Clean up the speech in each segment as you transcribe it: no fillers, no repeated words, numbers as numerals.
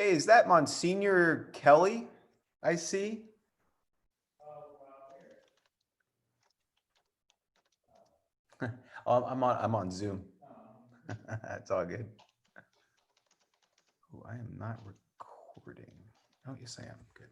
Hey, is that Monsignor Kelly I see? I'm on Zoom. That's all good. Oh, I am not recording. Oh, yes, I am. Good.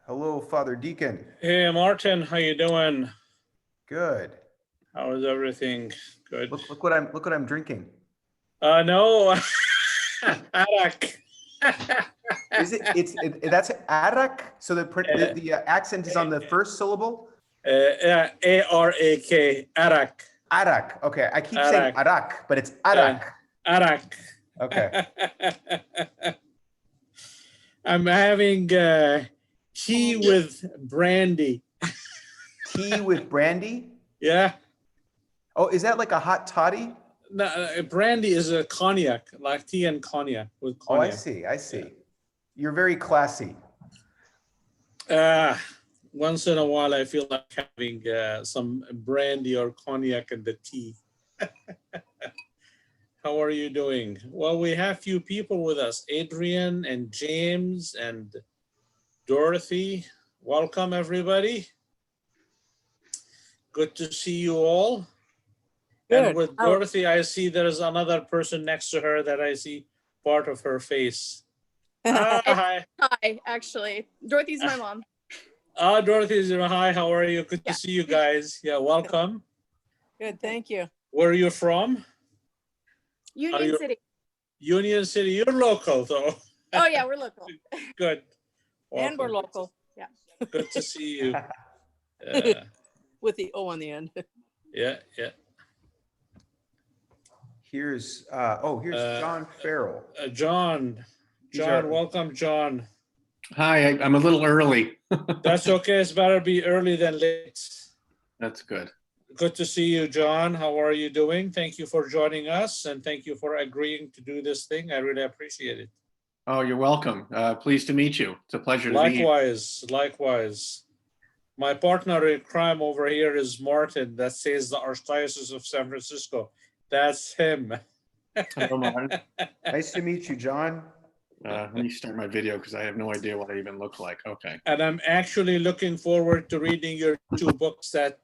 Hello, Father Deacon. Hey, Martin, how you doing? Good. How is everything? Good. Look what I'm drinking. No, Arak. Is that's Arak? So the accent is on the first syllable? A-R-A-K, Arak. Arak. Okay, I keep saying Arak. Arak, but it's Arak. Arak. Okay. I'm having tea with brandy. Tea with brandy? Yeah. Oh, is that like a hot toddy? No, brandy is a cognac, like tea and cognac with Oh, I cognac. see. I see. You're very classy. Once in a while, I feel like having some brandy or cognac in the tea. How are you doing? Well, we have few people with us, Adrian and James and Dorothy. Welcome, everybody. Good to see you all. Good. And with Dorothy, I see there's another person next to her that I see part of her face. Hi. Hi, actually. Dorothy's my mom. Dorothy, hi, how are you? Good to see you guys. Yeah, welcome. Good, thank you. Where are you from? Union City. Union City. You're local, though. Oh, yeah, we're local. Good. And we're Welcome. local. Yeah. Good to see you. With the O on the end. Yeah, yeah. Here's John Farrell. John, welcome, John. Hi, I'm a little early. That's okay. It's better be early than late. That's good. Good to see you, John. How are you doing? Thank you for joining us, and thank you for agreeing to do this thing. I really appreciate it. Oh, you're welcome. Pleased to meet you. It's a pleasure to be here. Likewise. My partner in crime over here is Martin, that says the Archdiocese of San Francisco. That's him. Hello, Martin. Nice to meet you, John. Let me start my video because I have no idea what I even look like. Okay. And I'm actually looking forward to reading your two books that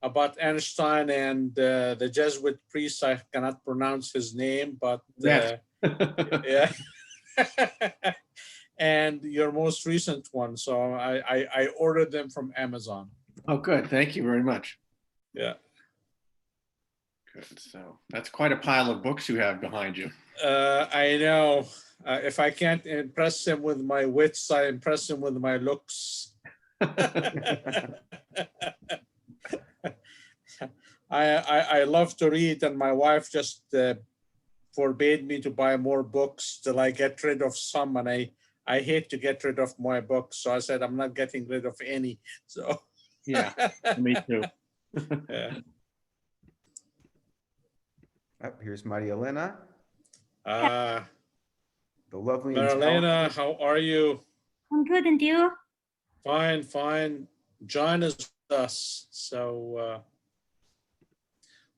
about Einstein and the Jesuit priest. I cannot pronounce his name, but Yes. yeah. And your most recent one. So I ordered them from Amazon. Oh, good. Thank you very much. Yeah. Good. So that's quite a pile of books you have behind you. I know. If I can't impress him with my wits, I impress him with my looks. I love to read, and my wife just forbade me to buy more books till I get rid of some, and I hate to get rid of my books, so I said I'm not getting rid of any. So yeah, me too. Yeah. Oh, here's Maria Elena. The lovely Marilena, how are you? I'm good, and you? Fine. John is with us, so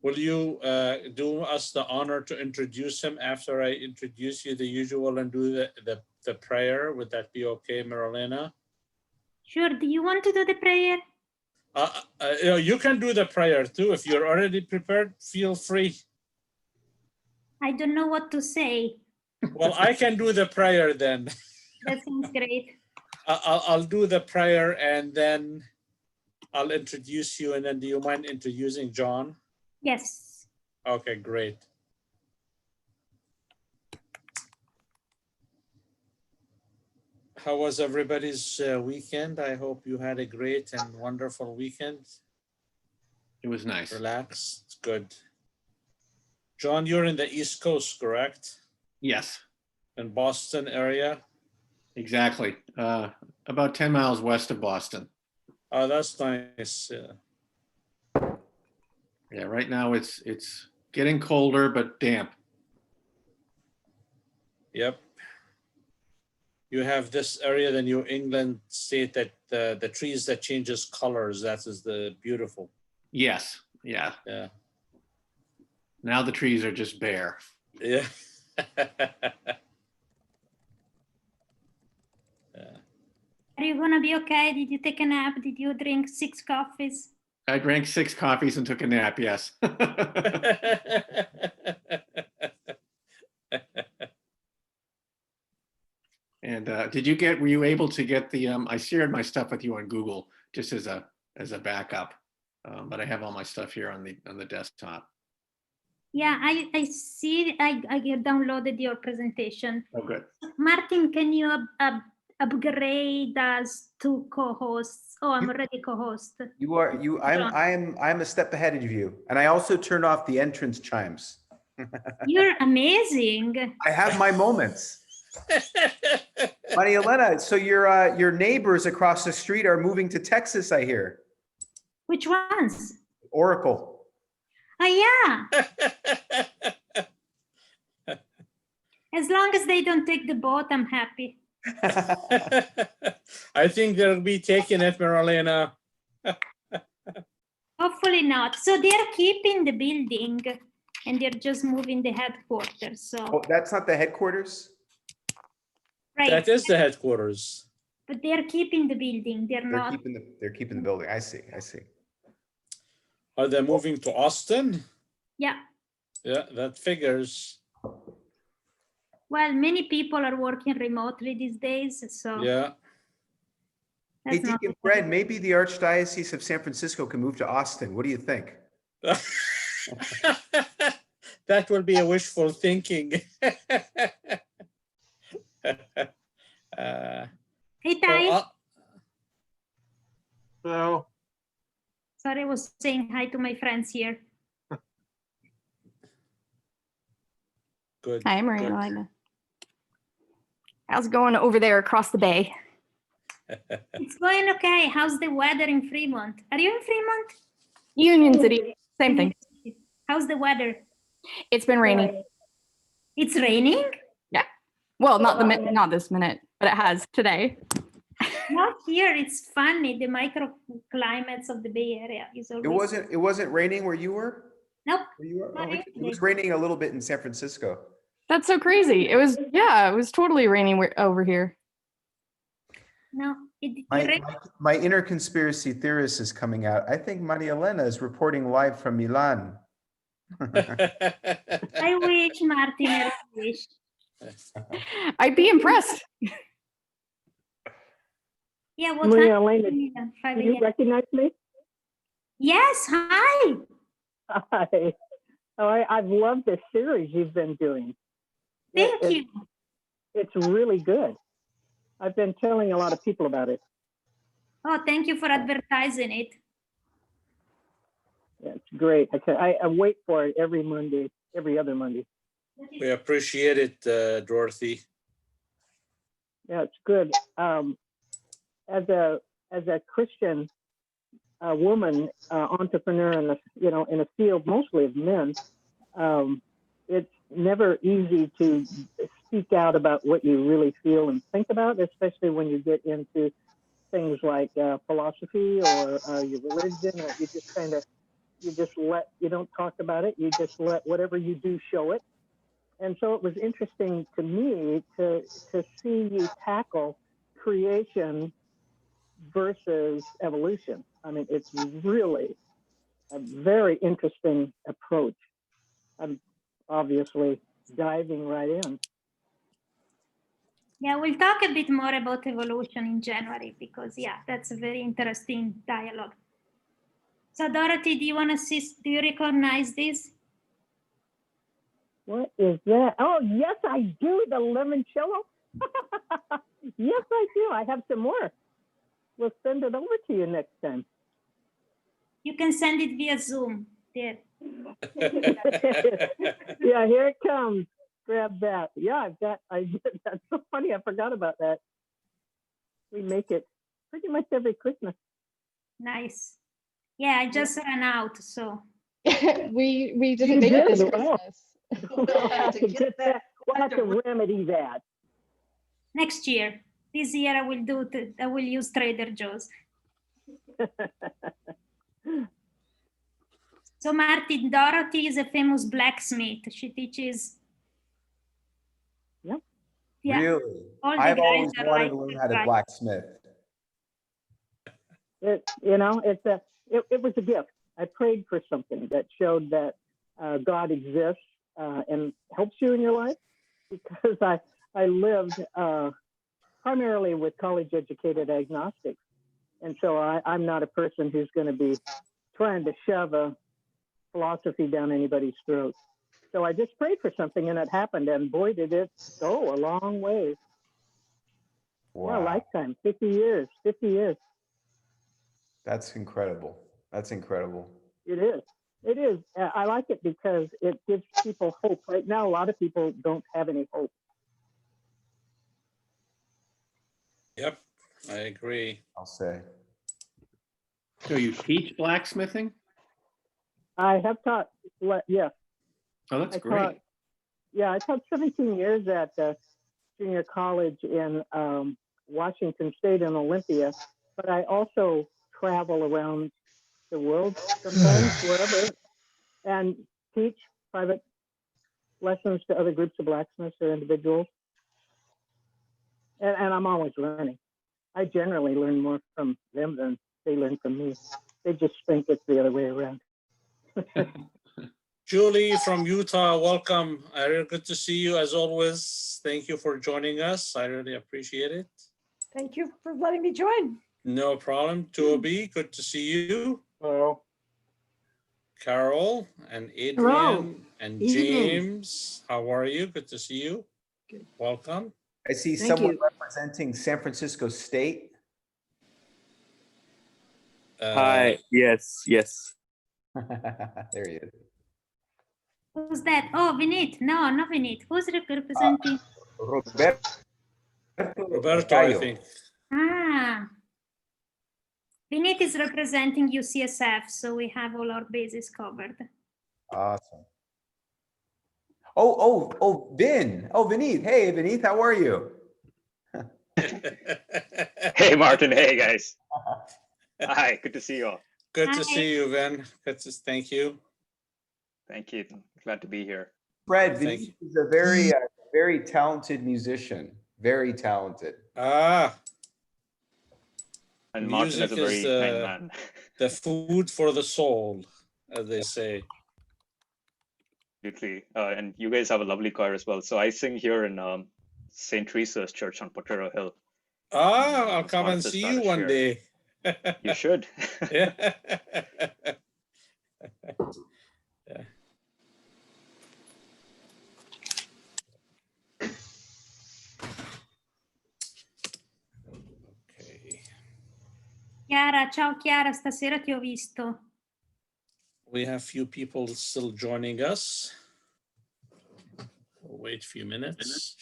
will you do us the honor to introduce him after I introduce you the usual and do the prayer? Would that be okay, Marilena? Sure. Do you want to do the prayer? You can do the prayer too. If you're already prepared, feel free. I don't know what to say. Well, I can do the prayer then. That sounds great. I'll do the prayer and then I'll introduce you. And then do you mind introducing John? Yes. Okay, great. How was everybody's weekend? I hope you had a great and wonderful weekend. It was nice. Relax. It's good. John, you're in the East Coast, correct? Yes. In Boston area? Exactly. About 10 miles west of Boston. Oh, that's nice. Yeah, right now it's getting colder but damp. Yep. You have this area, the New England state that the trees that changes colors, that is the beautiful. Yes, yeah. Yeah. Now the trees are just bare. Yeah. Are you gonna be okay? Did you take a nap? Did you drink 6 coffees? I drank 6 coffees and took a nap, yes. And were you able to get the, I shared my stuff with you on Google just as a backup. But I have all my stuff here on the desktop. Yeah, I see. I downloaded your presentation. Oh, good. Martin, can you upgrade us to co-hosts? Oh, I'm already co-host. I'm a step ahead of you. And I also turned off the entrance chimes. You're amazing. I have my moments. Maria Elena, so your neighbors across the street are moving to Texas, I hear. Which ones? Oracle. Oh, yeah. As long as they don't take the boat, I'm happy. I think they'll be taking it, Marlena. Hopefully not. So they're keeping the building and they're just moving the headquarters. So Oh, that's not the headquarters? right. That is the headquarters. But they're keeping the building. They're not. They're keeping the building. I see. Are they moving to Austin? Yeah. Yeah, that figures. Well, many people are working remotely these days. So Yeah. Hey, that's not Deacon Fred, maybe the Archdiocese of San Francisco can move to Austin. What do you think? That will be a wishful thinking. Hey, Ty. Hello. Sorry, I was saying hi to my friends here. Good. Hi, Maria good. Elena. How's it going over there across the bay? It's going okay. How's the weather in Fremont? Are you in Fremont? Union City, same thing. How's the weather? It's been raining. It's raining? Well, not this minute, but it has today. Not here. It's funny. The microclimates of the Bay Area is always. It wasn't raining where you were? Nope. Where you were? Not Oh, it really. was raining a little bit in San Francisco. That's so crazy. It was totally raining over here. No, it My inner conspiracy theorist is coming out. I think Maria Elena is reporting live from Milan. I wish, Martin, I wish. I'd be impressed. Yeah, what Maria happened? Elena, 5 do you a.m. recognize me? Yes, hi. Hi. Oh, I've loved this series you've been doing. Thank you. It's really good. I've been telling a lot of people about it. Oh, thank you for advertising it. Yeah, it's great. I wait for it every Monday, every other Monday. We appreciate it, Dorothy. Yeah, it's good. As a Christian woman, entrepreneur in a field mostly of men, it's never easy to speak out about what you really feel and think about, especially when you get into things like philosophy or your religion, or you don't talk about it. You just let whatever you do show it. And so it was interesting to me to see you tackle creation versus evolution. I mean, it's really a very interesting approach. I'm obviously diving right in. Yeah, we'll talk a bit more about evolution in January because, yeah, that's a very interesting dialogue. So, Dorothy, do you recognize this? What is that? Oh, yes, I do. The limoncello. Yes, I do. I have some more. We'll send it over to you next time. You can send it via Zoom. There. Yeah, here it comes. Grab that. Yeah, that's so funny. I forgot about that. We make it pretty much every Christmas. Nice. Yeah, I just ran out, so. we didn't make it this did? Wow. Christmas. We'll have to get that we'll have to remedy that. Next year. This year I will use Trader Joe's. So Martin, Dorothy is a famous blacksmith. She teaches. Yep. Yeah. Really? All the I've guys always are wanted like to learn how to right. blacksmith. It was a gift. I prayed for something that showed that God exists and helps you in your life, because I lived primarily with college-educated agnostics, and so I'm not a person who's going to be trying to shove a philosophy down anybody's throat. So I just prayed for something, and it happened, and boy, did it go a long way. Yeah, lifetime, 50 years, 50 years. That's incredible. That's incredible. It is. It is. I like it because it gives people hope. Right now, a lot of people don't have any hope. Yep, I agree. I'll say. So you teach blacksmithing? I have taught, yes. Oh, that's I great. taught, I taught 17 years at junior college in Washington State and Olympia, but I also travel around the world sometimes, wherever, and teach private lessons to other groups of blacksmiths or individuals. And I'm always learning. I generally learn more from them than they learn from me. They just think it's the other way around. Julie from Utah, welcome. Really good to see you as always. Thank you for joining us. I really appreciate it. Thank you for letting me join. No problem. Toby, good to see you. Hello. Carol and Adrian Hello. and Evening. James, how are you? Good to see you. Good. Welcome. I see Thank someone you. representing San Francisco State. Hi. Yes. There he is. Who's that? Oh, Vinit. No, not Vinit. Who's representing? Roberto, Roberto, I Gallo. think. Ah. Vinit is representing UCSF, so we have all our bases covered. Awesome. Oh, Vin. Oh, Vineet. Hey, Vineet, how are you? Hey, Martin. Hey, guys. Hi. Good to see you all. Good to Hi. see you, Vin. Thank you. Thank you. Glad to be here. Fred, Thank Vineet is a very talented musician. Very talented. Ah, And Martin is a very Music is, kind man. the food for the soul, as they say. Absolutely. And you guys have a lovely choir as well. So I sing here in St. Teresa's Church on Potrero Hill. Ah, I'll come and Francis see you one Share. day. You should. Yeah. Okay. Chiara, ciao Chiara, stasera ti ho visto. We have few people still joining us. We'll wait a few minutes.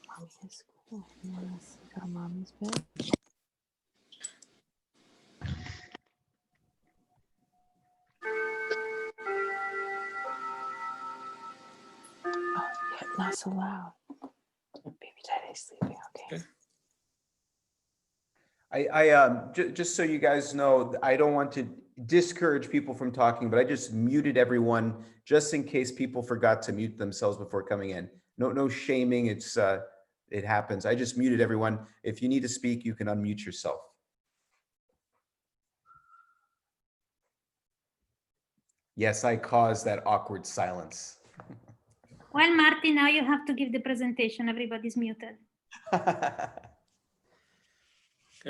Mommy is cool. You want to sit on mommy's bed? Oh, yeah, not so loud. Baby daddy's sleeping. Okay. Just so you guys know, I don't want to discourage people from talking, but I just muted everyone just in case people forgot to mute themselves before coming in. No shaming. It happens. I just muted everyone. If you need to speak, you can unmute yourself. Yes, I caused that awkward silence. Well, Martin, now you have to give the presentation. Everybody's muted. And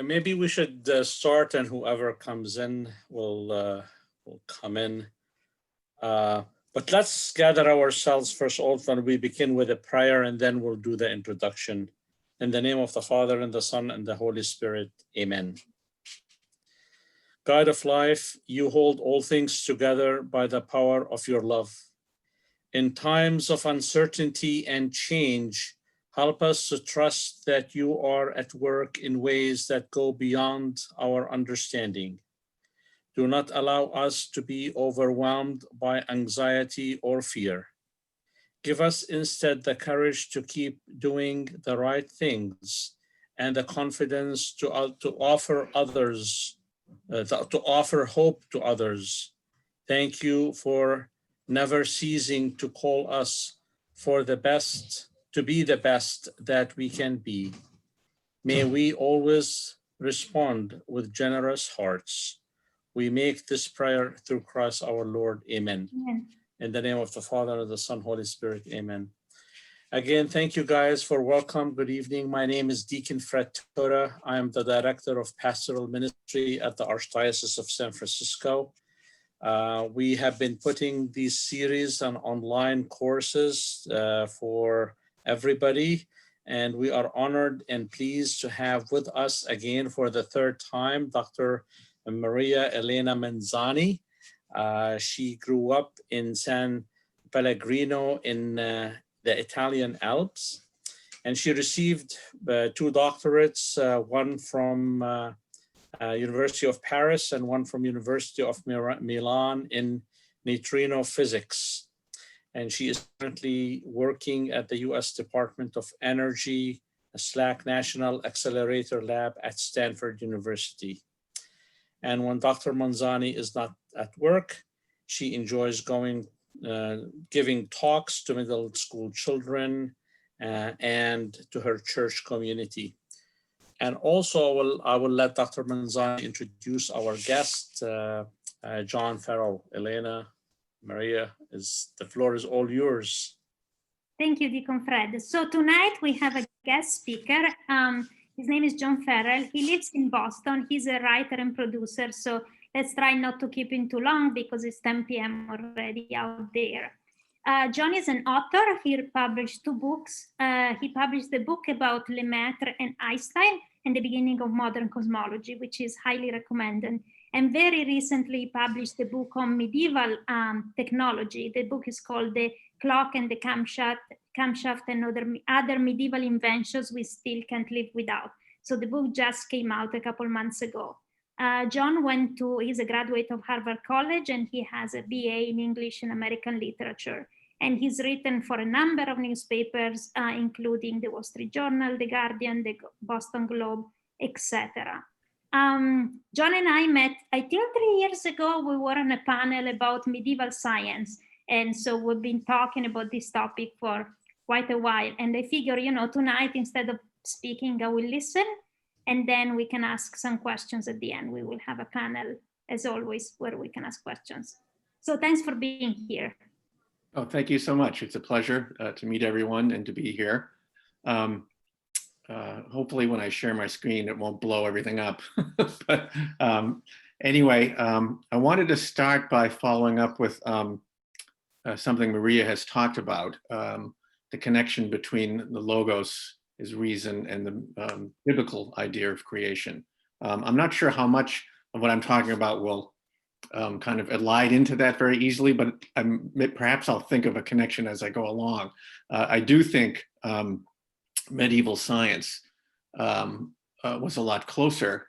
maybe we should start, and whoever comes in will come in. But let's gather ourselves first off, and we begin with a prayer, and then we'll do the introduction. In the name of the Father, and the Son, and the Holy Spirit. Amen. God of life, you hold all things together by the power of your love. In times of uncertainty and change, help us to trust that you are at work in ways that go beyond our understanding. Do not allow us to be overwhelmed by anxiety or fear. Give us instead the courage to keep doing the right things and the confidence to offer others, to offer hope to others. Thank you for never ceasing to call us for the best, to be the best that we can be. May we always respond with generous hearts. We make this prayer through Christ our Lord. Amen. Amen. In the name of the Father, and the Son, Holy Spirit. Amen. Again, thank you guys for welcome. Good evening. My name is Deacon Fred Tora. I am the Director of Pastoral Ministry at the Archdiocese of San Francisco. We have been putting these series on online courses for everybody, and we are honored and pleased to have with us again for the third time, Dr. Maria Elena Manzani. She grew up in San Pellegrino in the Italian Alps, and she received 2 doctorates, one from University of Paris and one from University of Milan in neutrino physics. And she is currently working at the US Department of Energy, SLAC National Accelerator Lab at Stanford University. And when Dr. Manzani is not at work, she enjoys giving talks to middle school children and to her church community. And also, I will let Dr. Manzani introduce our guest, John Farrell. Elena, Maria, the floor is all yours. Thank you, Deacon Fred. So tonight we have a guest speaker. His name is John Farrell. He lives in Boston. He's a writer and producer. So let's try not to keep him too long because it's 10 p.m. already out there. John is an author. He published 2 books. He published the book about Lemaitre and Einstein and the beginning of modern cosmology, which is highly recommended. And very recently published the book on medieval technology. The book is called The Clock and the Camshaft and other medieval inventions we still can't live without. So the book just came out a couple months ago. John he's a graduate of Harvard College, and he has a BA in English and American literature. And he's written for a number of newspapers, including the Wall Street Journal, the Guardian, the Boston Globe, etc. John and I met, I think 3 years ago. We were on a panel about medieval science. And so we've been talking about this topic for quite a while. And I figure, tonight, instead of speaking, I will listen. And then we can ask some questions at the end. We will have a panel, as always, where we can ask questions. So thanks for being here. Oh, thank you so much. It's a pleasure to meet everyone and to be here. Hopefully when I share my screen, it won't blow everything up. But anyway, I wanted to start by following up with something Maria has talked about, the connection between the logos, is reason, and the biblical idea of creation. I'm not sure how much of what I'm talking about will kind of elide into that very easily, but perhaps I'll think of a connection as I go along. I do think medieval science was a lot closer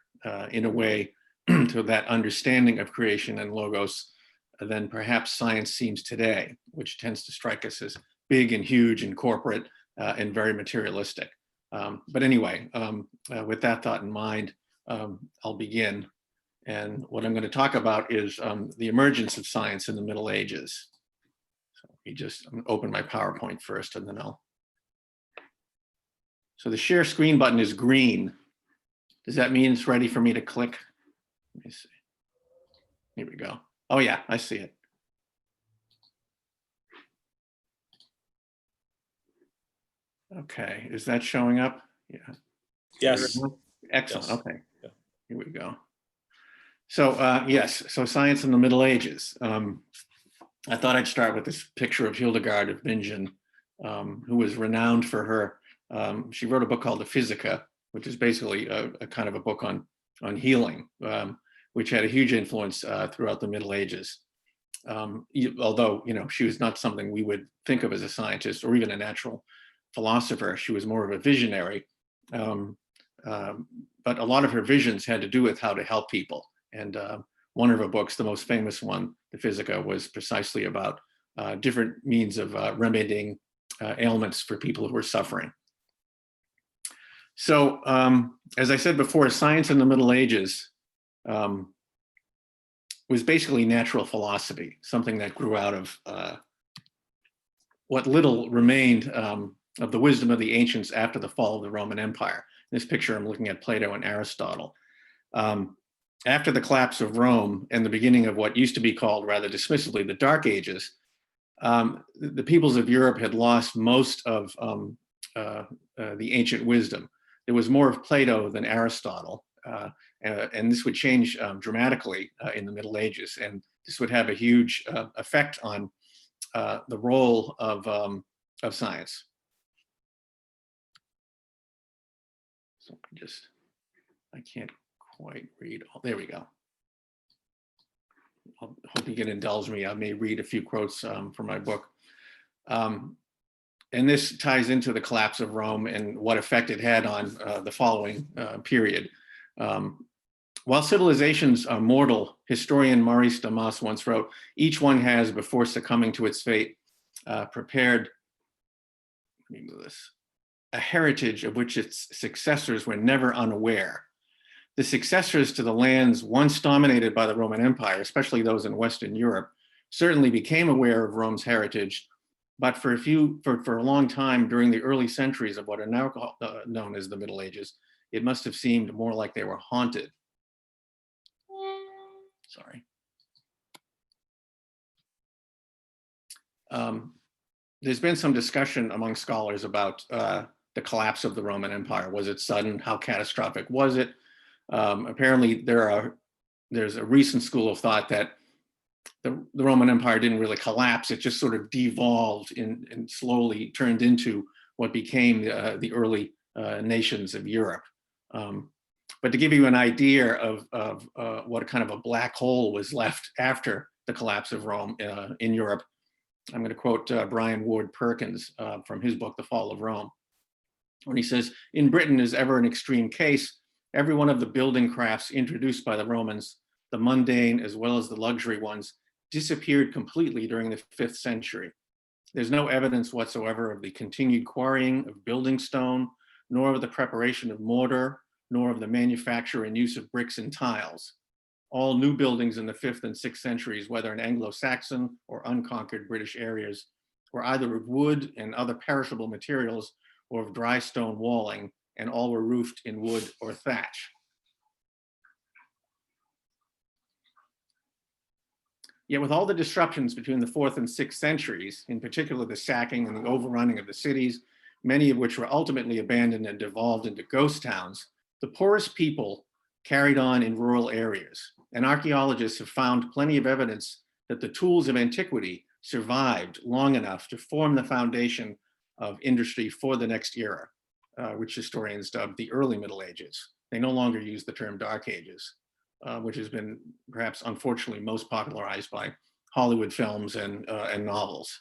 in a way to that understanding of creation and logos than perhaps science seems today, which tends to strike us as big and huge and corporate and very materialistic. But anyway, with that thought in mind, I'll begin. And what I'm going to talk about is the emergence of science in the Middle Ages. So I'm going to open my PowerPoint first, and then So the share screen button is green. Does that mean it's ready for me to click? Let me see. Here we go. Oh yeah, I see it. Okay, is that showing up? Yeah. Yes. Excellent. Yes. Okay. Yeah. Here we go. So yes, so science in the Middle Ages. I thought I'd start with this picture of Hildegard of Bingen, who was renowned for her. She wrote a book called the Physica, which is basically a kind of a book on healing, which had a huge influence throughout the Middle Ages. Although, she was not something we would think of as a scientist or even a natural philosopher. She was more of a visionary. But a lot of her visions had to do with how to help people. And one of her books, the most famous one, the Physica, was precisely about different means of remedying ailments for people who were suffering. So, as I said before, science in the Middle Ages was basically natural philosophy, something that grew out of what little remained of the wisdom of the ancients after the fall of the Roman Empire. In this picture, I'm looking at Plato and Aristotle. After the collapse of Rome and the beginning of what used to be called, rather dismissively, the Dark Ages, the peoples of Europe had lost most of the ancient wisdom. There was more of Plato than Aristotle, and this would change dramatically in the Middle Ages, and this would have a huge effect on the role of science. So I can't quite read. Oh, there we go. I hope you can indulge me. I may read a few quotes from my book. And this ties into the collapse of Rome and what effect it had on the following period. While civilizations are mortal, historian Maurice Damas once wrote, each one has, before succumbing to its fate, prepared, let me move this, a heritage of which its successors were never unaware. The successors to the lands once dominated by the Roman Empire, especially those in Western Europe, certainly became aware of Rome's heritage, but for a long time during the early centuries of what are now known as the Middle Ages, it must have seemed more like they were haunted. Sorry. There's been some discussion among scholars about the collapse of the Roman Empire. Was it sudden? How catastrophic was it? Apparently there's a recent school of thought that the Roman Empire didn't really collapse. It just sort of devolved and slowly turned into what became the early nations of Europe. But to give you an idea of what kind of a black hole was left after the collapse of Rome in Europe, I'm going to quote Brian Ward Perkins from his book, The Fall of Rome, when he says, in Britain is ever an extreme case, every one of the building crafts introduced by the Romans, the mundane as well as the luxury ones, disappeared completely during the 5th century. There's no evidence whatsoever of the continued quarrying of building stone, nor of the preparation of mortar, nor of the manufacture and use of bricks and tiles. All new buildings in the 5th and 6th centuries, whether in Anglo-Saxon or unconquered British areas, were either of wood and other perishable materials or of dry stone walling, and all were roofed in wood or thatch. Yet with all the disruptions between the 4th and 6th centuries, in particular the sacking and the overrunning of the cities, many of which were ultimately abandoned and devolved into ghost towns, the poorest people carried on in rural areas. And archaeologists have found plenty of evidence that the tools of antiquity survived long enough to form the foundation of industry for the next era, which historians dubbed the early Middle Ages. They no longer use the term Dark Ages, which has been perhaps unfortunately most popularized by Hollywood films and novels.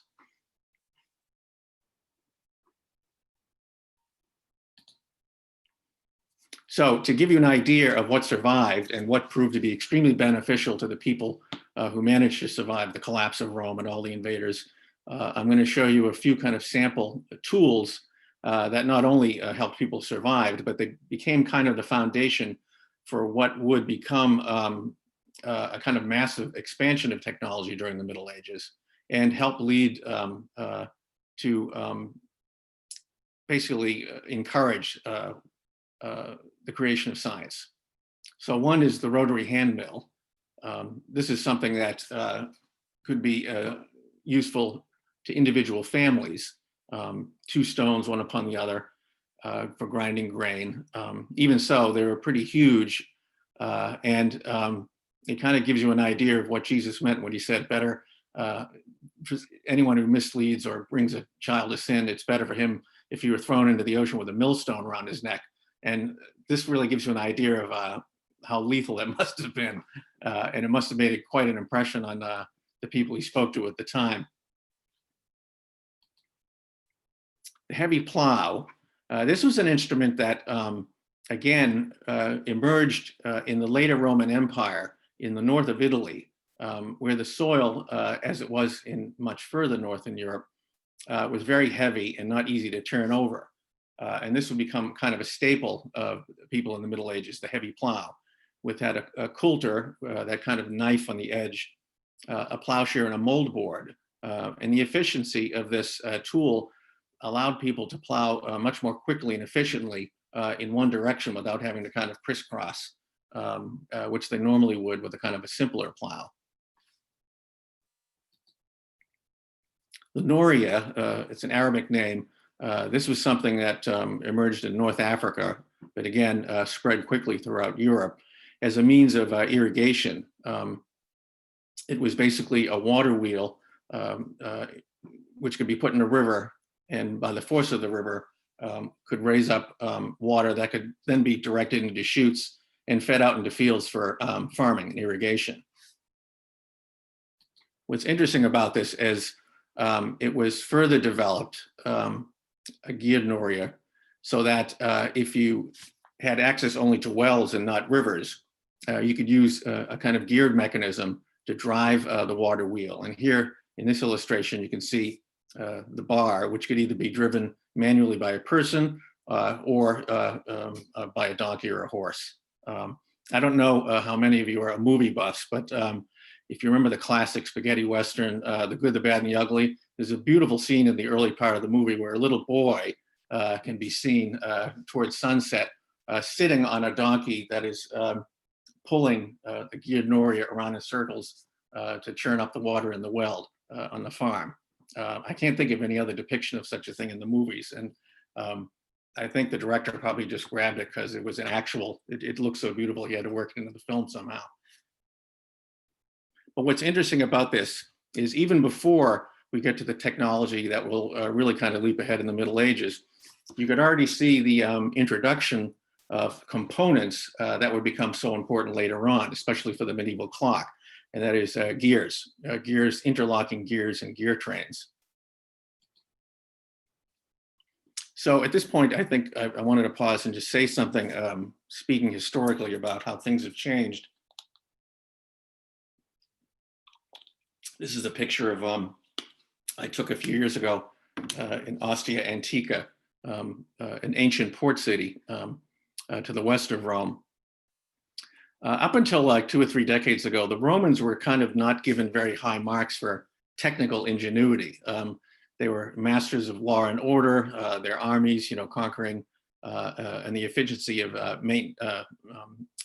So to give you an idea of what survived and what proved to be extremely beneficial to the people who managed to survive the collapse of Rome and all the invaders, I'm going to show you a few kind of sample tools that not only helped people survive, but they became kind of the foundation for what would become a kind of massive expansion of technology during the Middle Ages and help lead to basically encourage the creation of science. So one is the rotary hand mill. This is something that could be useful to individual families, 2 stones, one upon the other, for grinding grain. Even so, they were pretty huge, and it kind of gives you an idea of what Jesus meant when he said, better, for anyone who misleads or brings a child to sin, it's better for him if he were thrown into the ocean with a millstone around his neck. And this really gives you an idea of how lethal it must have been. And it must have made quite an impression on the people he spoke to at the time. The heavy plow. This was an instrument that, again, emerged in the later Roman Empire in the north of Italy, where the soil, as it was in much further north in Europe, was very heavy and not easy to turn over. And this would become kind of a staple of people in the Middle Ages, the heavy plow, which had a coulter, that kind of knife on the edge, a plowshare and a mold board. And the efficiency of this tool allowed people to plow much more quickly and efficiently in one direction without having to kind of crisscross, which they normally would with a kind of a simpler plow. The Noria, it's an Arabic name. This was something that emerged in North Africa, but again, spread quickly throughout Europe as a means of irrigation. It was basically a water wheel, which could be put in a river, and by the force of the river, could raise up water that could then be directed into chutes and fed out into fields for farming and irrigation. What's interesting about this is it was further developed, a geared Noria, so that if you had access only to wells and not rivers, you could use a kind of geared mechanism to drive the water wheel. And here in this illustration, you can see the bar, which could either be driven manually by a person or by a donkey or a horse. I don't know how many of you are movie buffs, but if you remember the classic spaghetti Western, The Good, the Bad, and the Ugly, there's a beautiful scene in the early part of the movie where a little boy can be seen towards sunset sitting on a donkey that is pulling the geared Noria around in circles to churn up the water in the well on the farm. I can't think of any other depiction of such a thing in the movies. And I think the director probably just grabbed it because it was an actual, it looked so beautiful, he had to work it into the film somehow. But what's interesting about this is even before we get to the technology that will really kind of leap ahead in the Middle Ages, you could already see the introduction of components that would become so important later on, especially for the medieval clock, and that is gears, interlocking gears and gear trains. So at this point, I think I wanted to pause and just say something, speaking historically about how things have changed. This is a picture of, I took a few years ago in Ostia Antica, an ancient port city to the west of Rome. Up until like 2 or 3 decades ago, the Romans were kind of not given very high marks for technical ingenuity. They were masters of law and order, their armies, conquering, and the efficiency of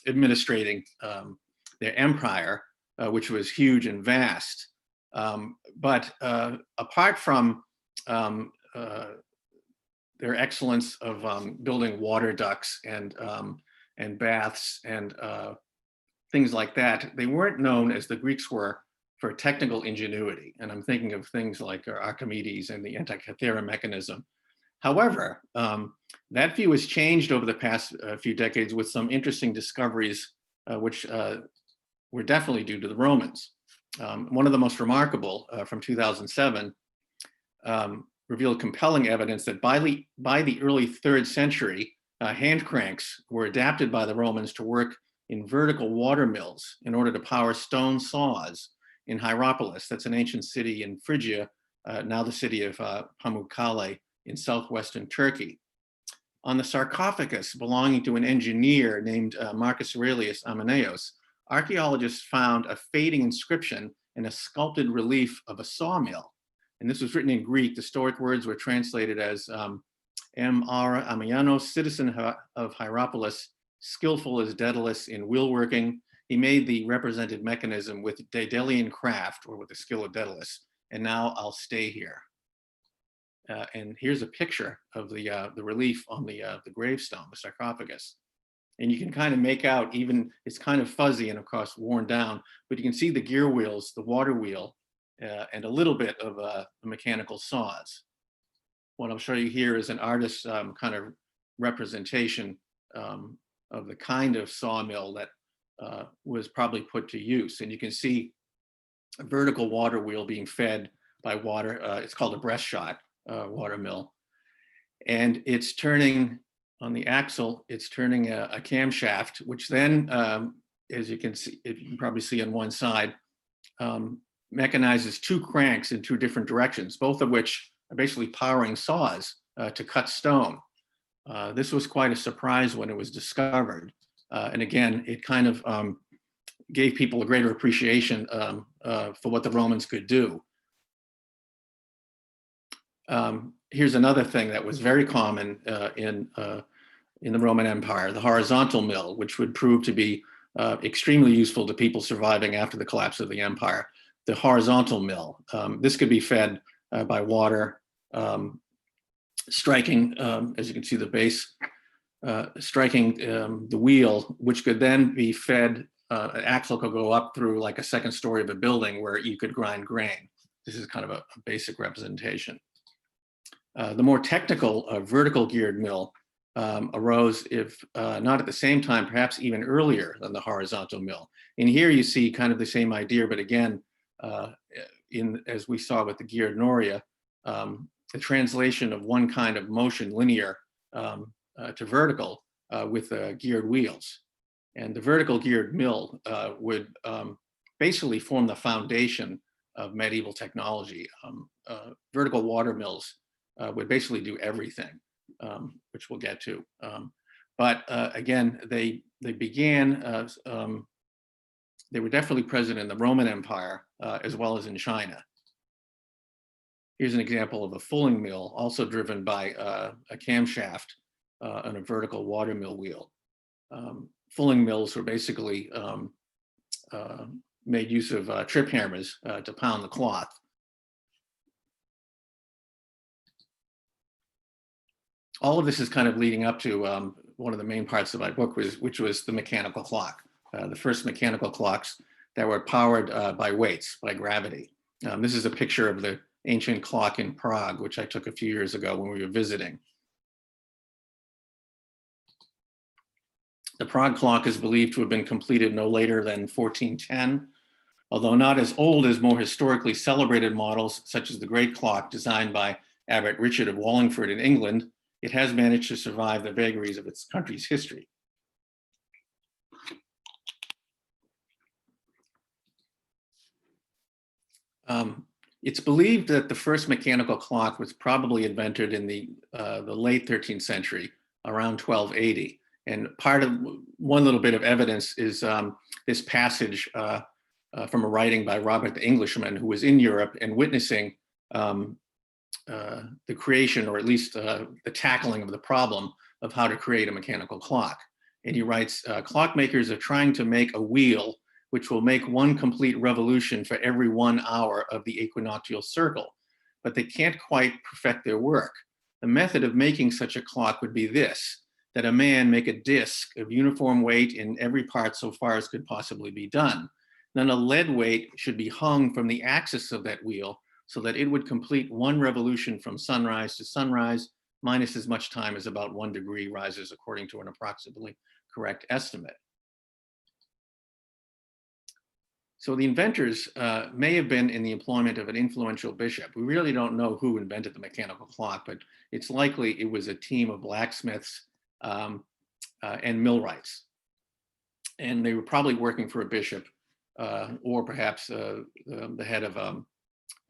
administrating their empire, which was huge and vast. But apart from their excellence of building water ducts and baths and things like that, they weren't known as the Greeks were for technical ingenuity. And I'm thinking of things like Archimedes and the Antikythera mechanism. However, that view has changed over the past few decades with some interesting discoveries, which were definitely due to the Romans. One of the most remarkable from 2007 revealed compelling evidence that by the early 3rd century, hand cranks were adapted by the Romans to work in vertical water mills in order to power stone saws in Hierapolis. That's an ancient city in Phrygia, now the city of Pamukkale in southwestern Turkey. On the sarcophagus belonging to an engineer named Marcus Aurelius Ammonaeus, archaeologists found a fading inscription and a sculpted relief of a sawmill. And this was written in Greek. The Stoic words were translated as M. Ara Ammianos, citizen of Hierapolis, skillful as Daedalus in wheelworking. He made the represented mechanism with Daedalian craft, or with the skill of Daedalus. And now I'll stay here. And here's a picture of the relief on the gravestone, the sarcophagus. And you can kind of make out, even it's kind of fuzzy and of course worn down, but you can see the gear wheels, the water wheel, and a little bit of the mechanical saws. What I'll show you here is an artist's kind of representation of the kind of sawmill that was probably put to use. And you can see vertical water wheel being fed by water. It's called a breast shot water mill. And it's turning on the axle, it's turning a camshaft, which then, as you can see, if you can probably see on one side, mechanizes two cranks in two different directions, both of which are basically powering saws to cut stone. This was quite a surprise when it was discovered. And again, it kind of gave people a greater appreciation for what the Romans could do. Here's another thing that was very common in the Roman Empire, the horizontal mill, which would prove to be extremely useful to people surviving after the collapse of the empire. The horizontal mill, this could be fed by water, striking, as you can see the base, striking the wheel, which could then be fed, an axle could go up through like a second story of a building where you could grind grain. This is kind of a basic representation. The more technical vertical geared mill arose, if not at the same time, perhaps even earlier than the horizontal mill. And here you see kind of the same idea, but again, as we saw with the geared Noria, the translation of one kind of motion, linear to vertical, with geared wheels. And the vertical geared mill would basically form the foundation of medieval technology. Vertical water mills would basically do everything, which we'll get to. But again, they began, they were definitely present in the Roman Empire as well as in China. Here's an example of a fulling mill, also driven by a camshaft on a vertical water mill wheel. Fulling mills were basically made use of trip hammers to pound the cloth. All of this is kind of leading up to one of the main parts of my book, which was the mechanical clock. The first mechanical clocks that were powered by weights, by gravity. This is a picture of the ancient clock in Prague, which I took a few years ago when we were visiting. The Prague clock is believed to have been completed no later than 1410, although not as old as more historically celebrated models, such as the Great Clock designed by Abbot Richard of Wallingford in England. It has managed to survive the vagaries of its country's history. It's believed that the first mechanical clock was probably invented in the late 13th century, around 1280. And part of one little bit of evidence is this passage from a writing by Robert the Englishman, who was in Europe and witnessing the creation, or at least the tackling of the problem of how to create a mechanical clock. And he writes, clockmakers are trying to make a wheel which will make one complete revolution for every 1 hour of the equinoctial circle, but they can't quite perfect their work. The method of making such a clock would be this, that a man make a disc of uniform weight in every part so far as could possibly be done. Then a lead weight should be hung from the axis of that wheel so that it would complete one revolution from sunrise to sunrise, minus as much time as about 1 degree rises according to an approximately correct estimate. So the inventors may have been in the employment of an influential bishop. We really don't know who invented the mechanical clock, but it's likely it was a team of blacksmiths and millwrights. And they were probably working for a bishop or perhaps the head of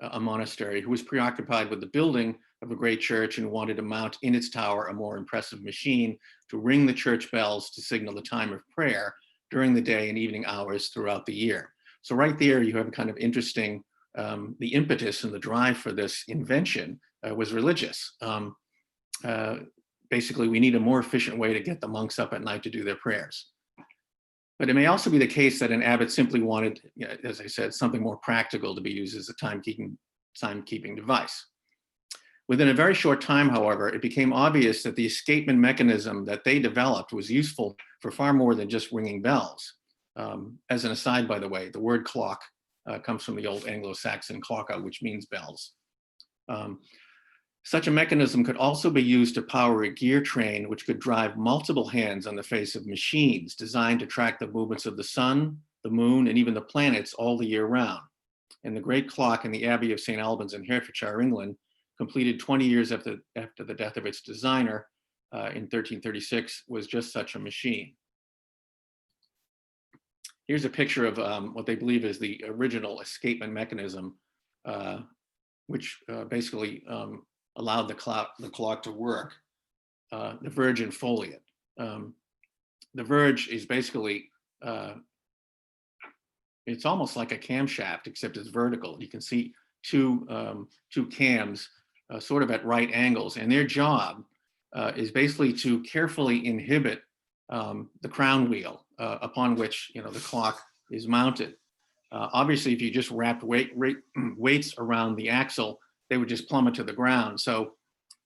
a monastery who was preoccupied with the building of a great church and wanted to mount in its tower a more impressive machine to ring the church bells to signal the time of prayer during the day and evening hours throughout the year. So right there, you have a kind of interesting, the impetus and the drive for this invention was religious. Basically, we need a more efficient way to get the monks up at night to do their prayers. But it may also be the case that an abbot simply wanted, as I said, something more practical to be used as a timekeeping device. Within a very short time, however, it became obvious that the escapement mechanism that they developed was useful for far more than just ringing bells. As an aside, by the way, the word clock comes from the old Anglo-Saxon clocka, which means bells. Such a mechanism could also be used to power a gear train, which could drive multiple hands on the face of machines designed to track the movements of the sun, the moon, and even the planets all the year round. and the great clock in the Abbey of St. Albans in Herefordshire, England, completed 20 years after the death of its designer in 1336, was just such a machine. Here's a picture of what they believe is the original escapement mechanism, which basically allowed the clock to work. The verge and foliot. The verge is basically, it's almost like a camshaft, except it's vertical. You can see two cams sort of at right angles, and their job is basically to carefully inhibit the crown wheel upon which the clock is mounted. Obviously, if you just wrapped weights around the axle, they would just plummet to the ground. So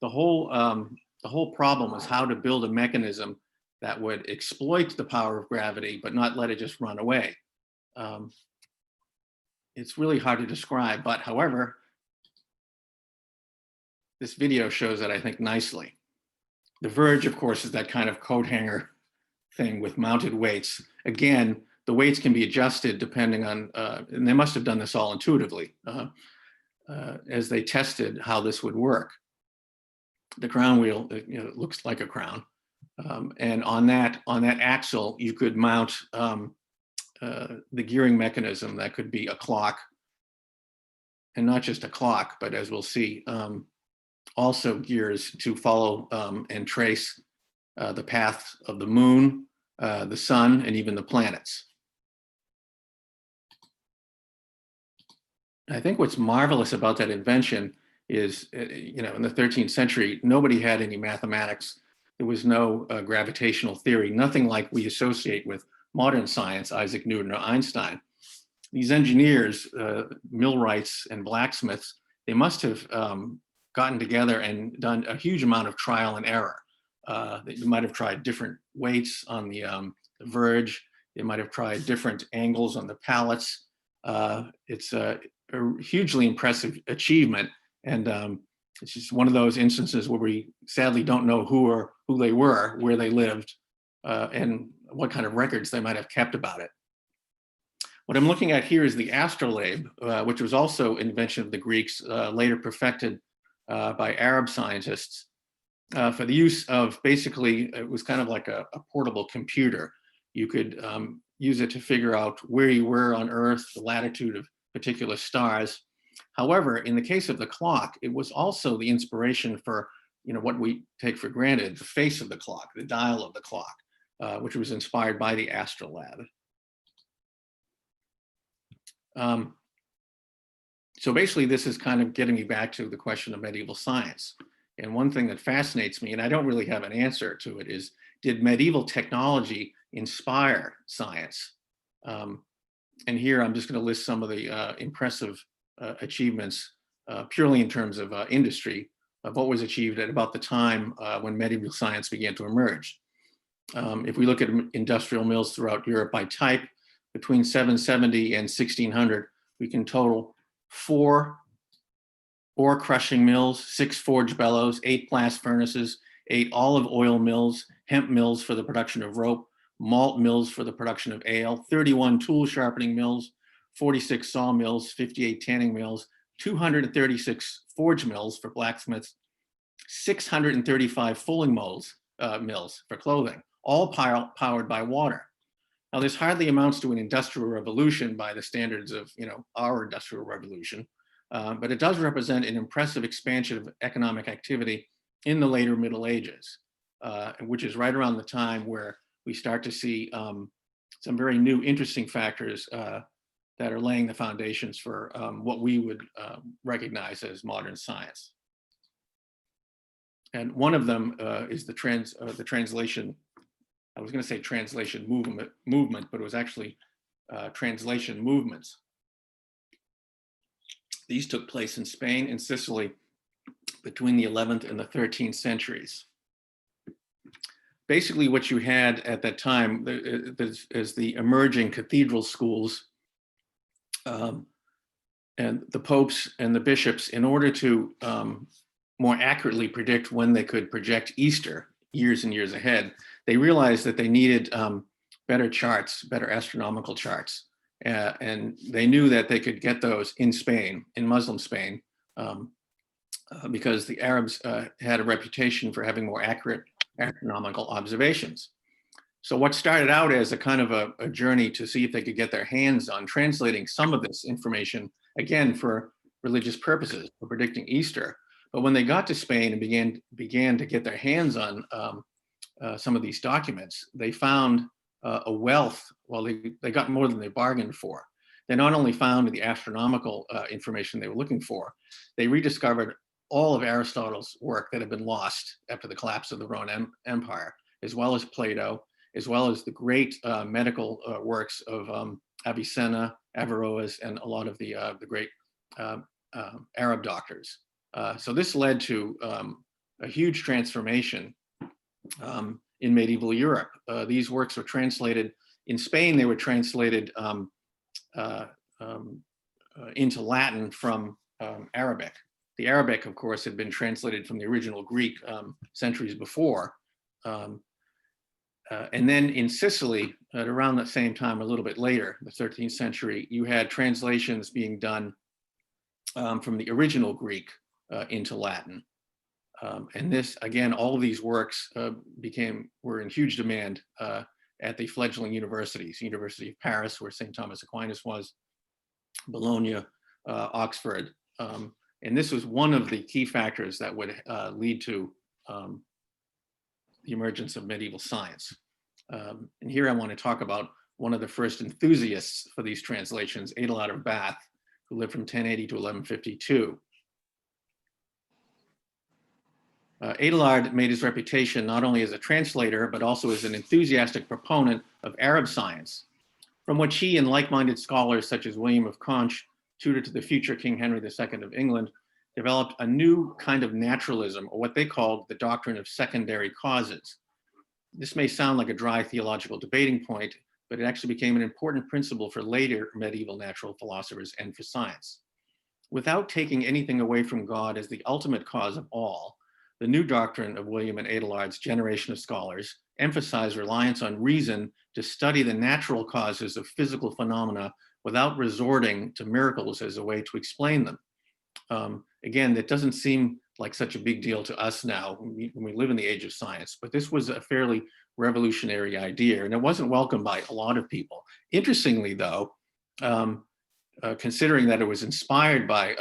the whole problem was how to build a mechanism that would exploit the power of gravity, but not let it just run away. It's really hard to describe, but however, this video shows it, I think, nicely. The verge, of course, is that kind of coat hanger thing with mounted weights. Again, the weights can be adjusted depending on, and they must have done this all intuitively as they tested how this would work. The crown wheel, looks like a crown. And on that axle, you could mount the gearing mechanism that could be a clock, and not just a clock, but as we'll see, also gears to follow and trace the path of the moon, the sun, and even the planets. I think what's marvelous about that invention is, in the 13th century, nobody had any mathematics. There was no gravitational theory, nothing like we associate with modern science, Isaac Newton or Einstein. These engineers, millwrights and blacksmiths, they must have gotten together and done a huge amount of trial and error. They might have tried different weights on the verge. They might have tried different angles on the pallets. It's a hugely impressive achievement. And it's just one of those instances where we sadly don't know who they were, where they lived, and what kind of records they might have kept about it. What I'm looking at here is the astrolabe, which was also an invention of the Greeks, later perfected by Arab scientists for the use of, basically, it was kind of like a portable computer. You could use it to figure out where you were on Earth, the latitude of particular stars. However, in the case of the clock, it was also the inspiration for what we take for granted, the face of the clock, the dial of the clock, which was inspired by the astrolabe. So basically, this is kind of getting me back to the question of medieval science. And one thing that fascinates me, and I don't really have an answer to it, is did medieval technology inspire science? And here I'm just going to list some of the impressive achievements purely in terms of industry, of what was achieved at about the time when medieval science began to emerge. If we look at industrial mills throughout Europe by type, between 770 and 1600, we can total 4 ore crushing mills, 6 forge bellows, 8 blast furnaces, 8 olive oil mills, hemp mills for the production of rope, malt mills for the production of ale, 31 tool sharpening mills, 46 saw mills, 58 tanning mills, 236 forge mills for blacksmiths, 635 fulling mills for clothing, all powered by water. Now, this hardly amounts to an industrial revolution by the standards of our industrial revolution, but it does represent an impressive expansion of economic activity in the later Middle Ages, which is right around the time where we start to see some very new, interesting factors that are laying the foundations for what we would recognize as modern science. And one of them is the translation. I was going to say translation movement, but it was actually translation movements. These took place in Spain and Sicily between the 11th and the 13th centuries. Basically, what you had at that time is the emerging cathedral schools and the popes and the bishops, in order to more accurately predict when they could project Easter years and years ahead, they realized that they needed better charts, better astronomical charts. And they knew that they could get those in Spain, in Muslim Spain, because the Arabs had a reputation for having more accurate astronomical observations. So what started out as a kind of a journey to see if they could get their hands on translating some of this information, again, for religious purposes, for predicting Easter. But when they got to Spain and began to get their hands on some of these documents, they found a wealth. Well, they got more than they bargained for. They not only found the astronomical information they were looking for, they rediscovered all of Aristotle's work that had been lost after the collapse of the Roman Empire, as well as Plato, as well as the great medical works of Avicenna, Averroes, and a lot of the great Arab doctors. So this led to a huge transformation in medieval Europe. These works were translated in Spain. They were translated into Latin from Arabic. The Arabic, of course, had been translated from the original Greek centuries before. And then in Sicily, at around the same time, a little bit later, the 13th century, you had translations being done from the original Greek into Latin. And this, again, all of these works were in huge demand at the fledgling universities, University of Paris, where St. Thomas Aquinas was, Bologna, Oxford. And this was one of the key factors that would lead to the emergence of medieval science. And here I want to talk about one of the first enthusiasts for these translations, Adelard of Bath, who lived from 1080 to 1152. Adelard made his reputation not only as a translator, but also as an enthusiastic proponent of Arab science, from which he and like-minded scholars such as William of Conches, tutor to the future King Henry II of England, developed a new kind of naturalism, or what they called the doctrine of secondary causes. This may sound like a dry theological debating point, but it actually became an important principle for later medieval natural philosophers and for science. Without taking anything away from God as the ultimate cause of all, the new doctrine of William and Adelard's generation of scholars emphasized reliance on reason to study the natural causes of physical phenomena without resorting to miracles as a way to explain them. Again, that doesn't seem like such a big deal to us now when we live in the age of science, but this was a fairly revolutionary idea, and it wasn't welcomed by a lot of people. Interestingly, though, considering that it was inspired by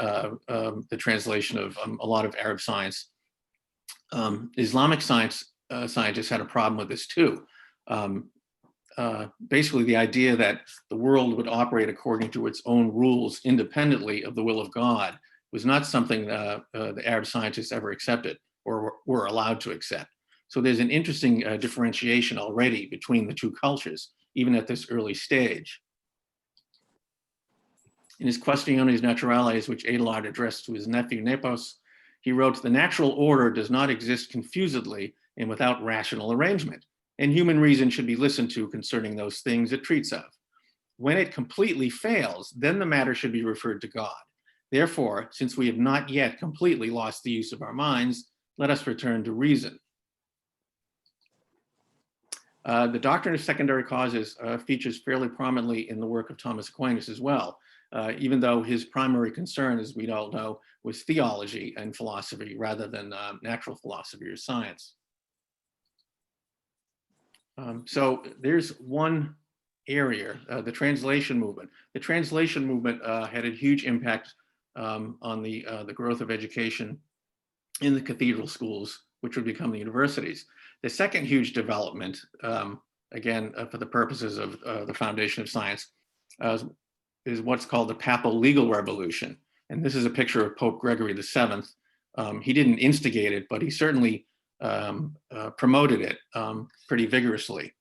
the translation of a lot of Arab science, Islamic scientists had a problem with this too. Basically, the idea that the world would operate according to its own rules independently of the will of God was not something the Arab scientists ever accepted or were allowed to accept. So there's an interesting differentiation already between the two cultures, even at this early stage. In his Questiones Naturales, which Adelard addressed to his nephew Nepos, he wrote, "The natural order does not exist confusedly and without rational arrangement, and human reason should be listened to concerning those things it treats of. When it completely fails, then the matter should be referred to God. Therefore, since we have not yet completely lost the use of our minds, let us return to reason." The doctrine of secondary causes features fairly prominently in the work of Thomas Aquinas as well, even though his primary concern, as we all know, was theology and philosophy rather than natural philosophy or science. So there's one area, the translation movement. The translation movement had a huge impact on the growth of education in the cathedral schools, which would become the universities. The second huge development, again, for the purposes of the foundation of science, is what's called the Papal Legal Revolution. And this is a picture of Pope Gregory VII. He didn't instigate it, but he certainly promoted it pretty vigorously.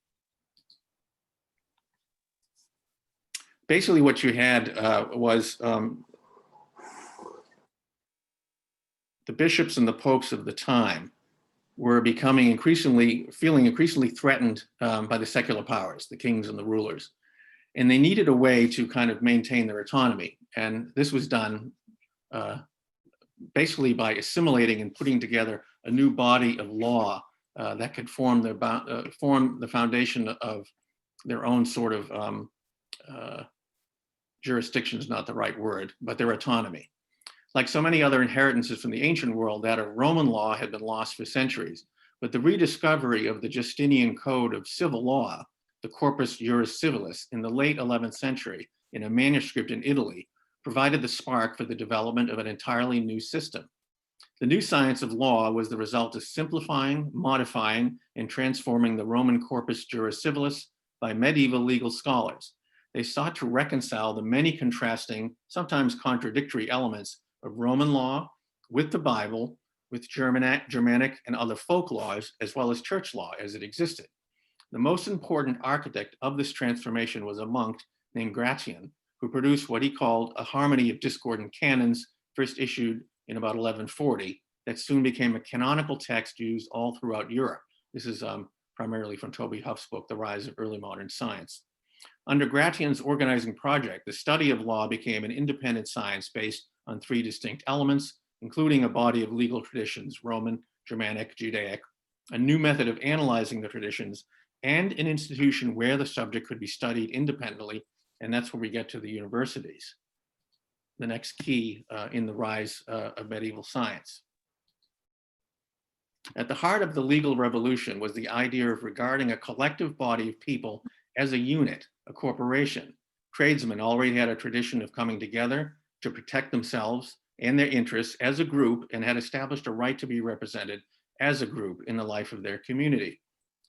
Basically, what you had was the bishops and the popes of the time were feeling increasingly threatened by the secular powers, the kings and the rulers. And they needed a way to kind of maintain their autonomy. And this was done basically by assimilating and putting together a new body of law that could form the foundation of their own sort of jurisdiction is not the right word, but their autonomy. Like so many other inheritances from the ancient world, that of Roman law had been lost for centuries, but the rediscovery of the Justinian Code of Civil Law, the Corpus Juris Civilis, in the late 11th century in a manuscript in Italy, provided the spark for the development of an entirely new system. The new science of law was the result of simplifying, modifying, and transforming the Roman Corpus Juris Civilis by medieval legal scholars. They sought to reconcile the many contrasting, sometimes contradictory elements of Roman law with the Bible, with Germanic and other folk laws, as well as church law as it existed. The most important architect of this transformation was a monk named Gratian, who produced what he called a harmony of discordant canons, first issued in about 1140, that soon became a canonical text used all throughout Europe. This is primarily from Toby Huff's book, The Rise of Early Modern Science. Under Gratian's organizing project, the study of law became an independent science based on 3 distinct elements, including a body of legal traditions, Roman, Germanic, Judaic, a new method of analyzing the traditions, and an institution where the subject could be studied independently, and that's where we get to the universities, the next key in the rise of medieval science. At the heart of the legal revolution was the idea of regarding a collective body of people as a unit, a corporation. Tradesmen already had a tradition of coming together to protect themselves and their interests as a group, and had established a right to be represented as a group in the life of their community.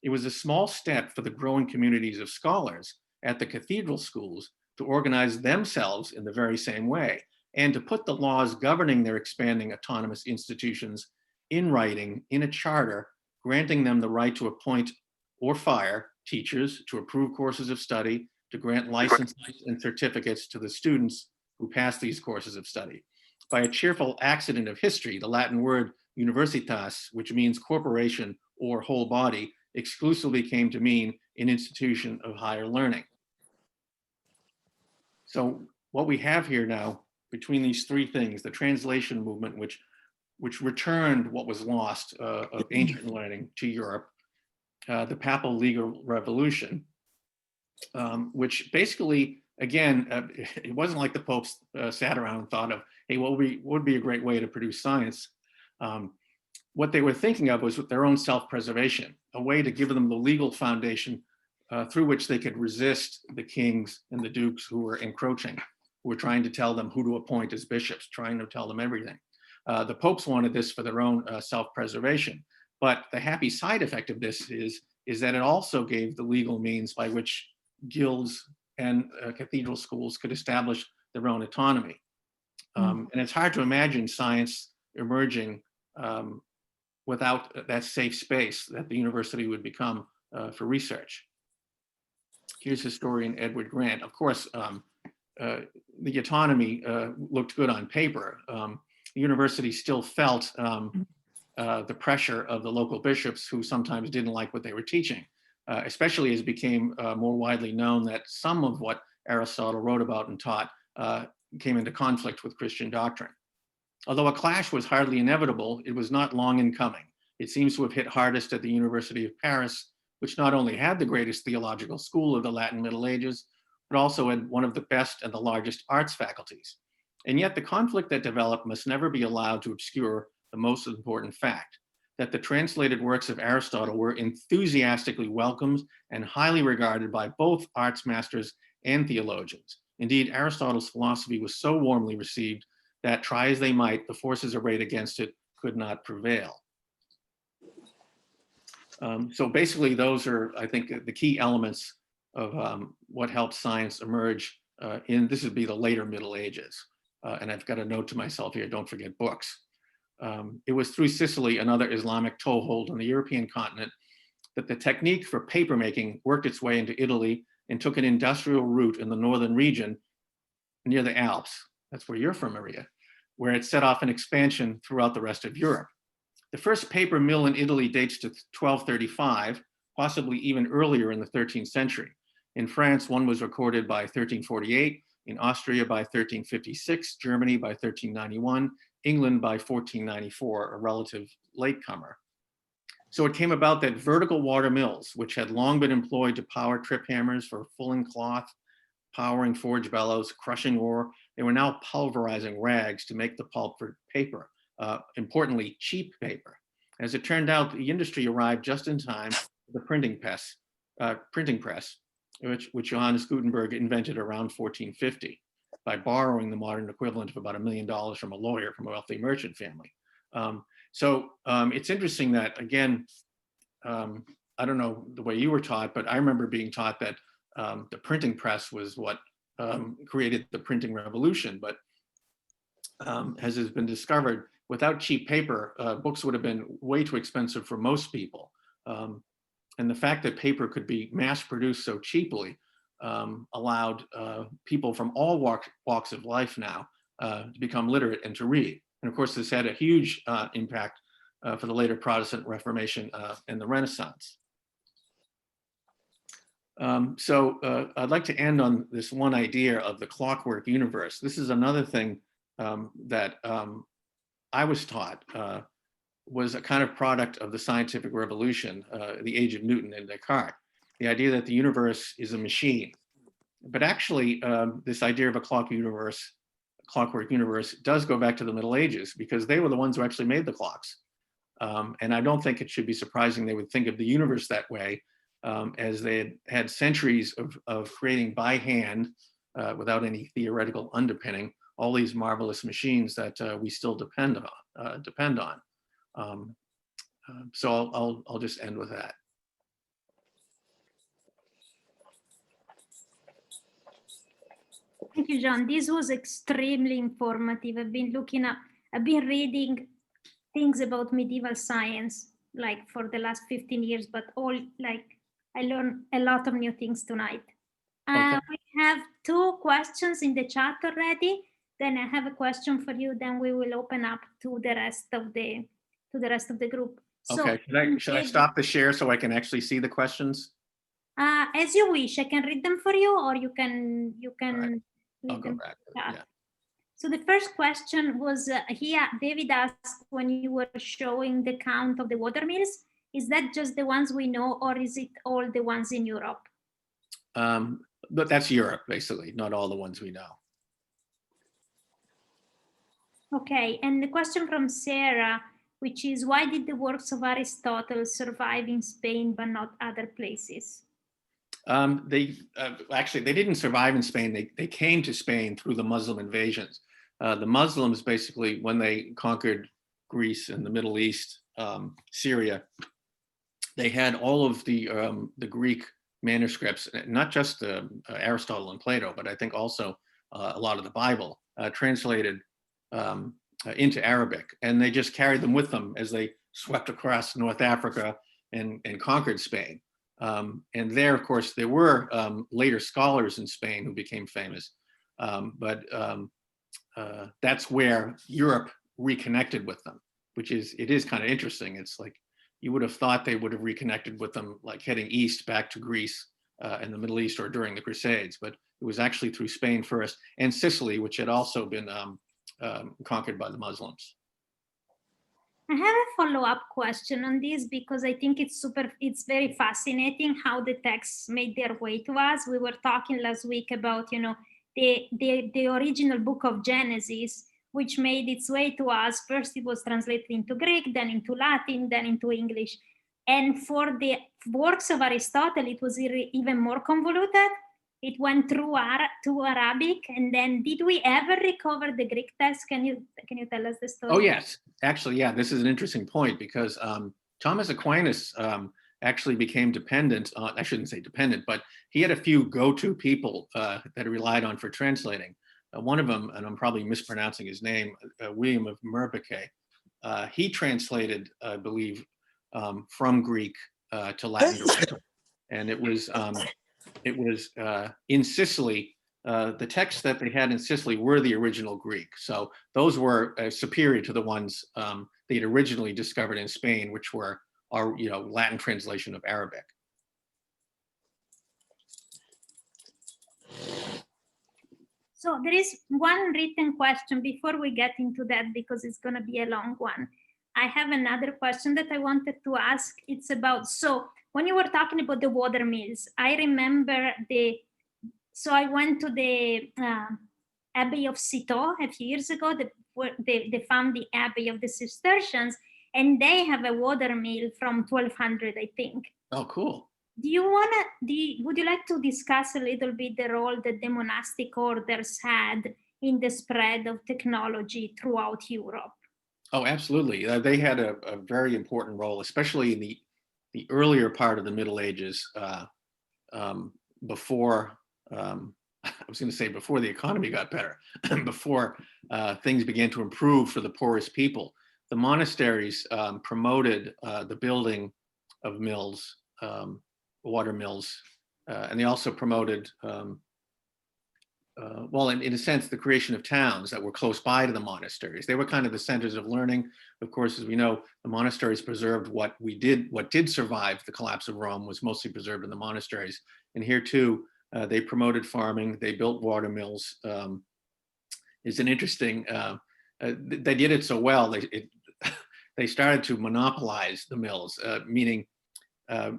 It was a small step for the growing communities of scholars at the cathedral schools to organize themselves in the very same way, and to put the laws governing their expanding autonomous institutions in writing in a charter, granting them the right to appoint or fire teachers, to approve courses of study, to grant licenses and certificates to the students who pass these courses of study. By a cheerful accident of history, the Latin word universitas, which means corporation or whole body, exclusively came to mean an institution of higher learning. So what we have here now, between these 3 things, the translation movement, which returned what was lost of ancient learning to Europe, the papal legal revolution, which basically, again, it wasn't like the popes sat around and thought of, hey, what would be a great way to produce science? What they were thinking of was their own self-preservation, a way to give them the legal foundation through which they could resist the kings and the dukes who were encroaching, who were trying to tell them who to appoint as bishops, trying to tell them everything. The popes wanted this for their own self-preservation, but the happy side effect of this is that it also gave the legal means by which guilds and cathedral schools could establish their own autonomy. And it's hard to imagine science emerging without that safe space that the university would become for research. Here's historian Edward Grant. Of course, the autonomy looked good on paper. The university still felt the pressure of the local bishops, who sometimes didn't like what they were teaching, especially as it became more widely known that some of what Aristotle wrote about and taught came into conflict with Christian doctrine. Although a clash was hardly inevitable, it was not long in coming. It seems to have hit hardest at the University of Paris, which not only had the greatest theological school of the Latin Middle Ages, but also had one of the best and the largest arts faculties. And yet the conflict that developed must never be allowed to obscure the most important fact, that the translated works of Aristotle were enthusiastically welcomed and highly regarded by both arts masters and theologians. Indeed, Aristotle's philosophy was so warmly received that, try as they might, the forces arrayed against it could not prevail. So basically, those are, I think, the key elements of what helped science emerge this would be the later Middle Ages. And I've got a note to myself here, don't forget books. It was through Sicily, another Islamic toehold on the European continent, that the technique for papermaking worked its way into Italy and took an industrial route in the northern region near the Alps. That's where you're from, Maria, where it set off an expansion throughout the rest of Europe. The first paper mill in Italy dates to 1235, possibly even earlier in the 13th century. In France, one was recorded by 1348, in Austria by 1356, Germany by 1391, England by 1494, a relative latecomer. So it came about that vertical water mills, which had long been employed to power trip hammers for fulling cloth, powering forge bellows, crushing ore. They were now pulverizing rags to make the pulp for paper, importantly, cheap paper. As it turned out, the industry arrived just in time for the printing press, which Johannes Gutenberg invented around 1450 by borrowing the modern equivalent of about $1 million from a lawyer from a wealthy merchant family. It's interesting that, again, I don't know the way you were taught, but I remember being taught that the printing press was what created the printing revolution. But as has been discovered, without cheap paper, books would have been way too expensive for most people. And the fact that paper could be mass produced so cheaply allowed people from all walks of life now to become literate and to read. And of course, this had a huge impact for the later Protestant Reformation and the Renaissance. I'd like to end on this one idea of the clockwork universe. This is another thing that I was taught was a kind of product of the scientific revolution, the age of Newton and Descartes. The idea that the universe is a machine. But actually, this idea of a clockwork universe does go back to the Middle Ages, because they were the ones who actually made the clocks. And I don't think it should be surprising they would think of the universe that way, as they had centuries of creating by hand, without any theoretical underpinning, all these marvelous machines that we still depend on. So I'll just end with that. Thank you, John. This was extremely informative. I've been reading things about medieval science, like for the last 15 years, but I learned a lot of new things tonight. Okay. We have 2 questions in the chat already. Then I have a question for you. Then we will open up to the rest of the group. Okay, should I stop the share so I can actually see the questions? As you wish. I can read them for you, or you can. Right. I'll read go them. back. Yeah. Yeah. So the first question was here. David asked, when you were showing the count of the water mills, is that just the ones we know, or is it all the ones in Europe? But that's Europe, basically, not all the ones we know. Okay, and the question from Sarah, which is, why did the works of Aristotle survive in Spain but not other places? They didn't survive in Spain. They came to Spain through the Muslim invasions. The Muslims, basically, when they conquered Greece and the Middle East, Syria, they had all of the Greek manuscripts, not just Aristotle and Plato, but I think also a lot of the Bible translated into Arabic, and they just carried them with them as they swept across North Africa and conquered Spain. And there, of course, there were later scholars in Spain who became famous, but that's where Europe reconnected with them, it is kind of interesting. It's like you would have thought they would have reconnected with them, like heading east back to Greece and the Middle East, or during the Crusades, but it was actually through Spain first, and Sicily, which had also been conquered by the Muslims. I have a follow-up question on this, because I think it's very fascinating how the texts made their way to us. We were talking last week about, the original book of Genesis, which made its way to us. First, it was translated into Greek, then into Latin, then into English. And for the works of Aristotle, it was even more convoluted. It went through to Arabic, and then did we ever recover the Greek text? Can you tell us the story? Oh yes, actually, yeah. This is an interesting point, because Thomas Aquinas actually became dependent on, I shouldn't say dependent, but he had a few go-to people that he relied on for translating. One of them, and I'm probably mispronouncing his name, William of Merbace. He translated, I believe, from Greek to Latin, and it was in Sicily. The texts that they had in Sicily were the original Greek, so those were superior to the ones they had originally discovered in Spain, which were our Latin translation of Arabic. So there is one written question before we get into that, because it's going to be a long one. I have another question that I wanted to ask. It's about, so when you were talking about the water mills, I remember So I went to the Abbey of Citeaux a few years ago. Where they found the Abbey of the Cistercians, and they have a water mill from 1200, I think. Oh, cool. Would you like to discuss a little bit the role that the monastic orders had in the spread of technology throughout Europe? Oh, absolutely. They had a very important role, especially in the earlier part of the Middle Ages, before, I was going to say before the economy got better, before things began to improve for the poorest people. The monasteries promoted the building of mills, water mills, and they also promoted, well, in a sense, the creation of towns that were close by to the monasteries. They were kind of the centers of learning. Of course, as we know, the monasteries preserved what did survive the collapse of Rome was mostly preserved in the monasteries. And here too, they promoted farming, they built water mills. It's an interesting, they did it so well, they started to monopolize the mills, meaning a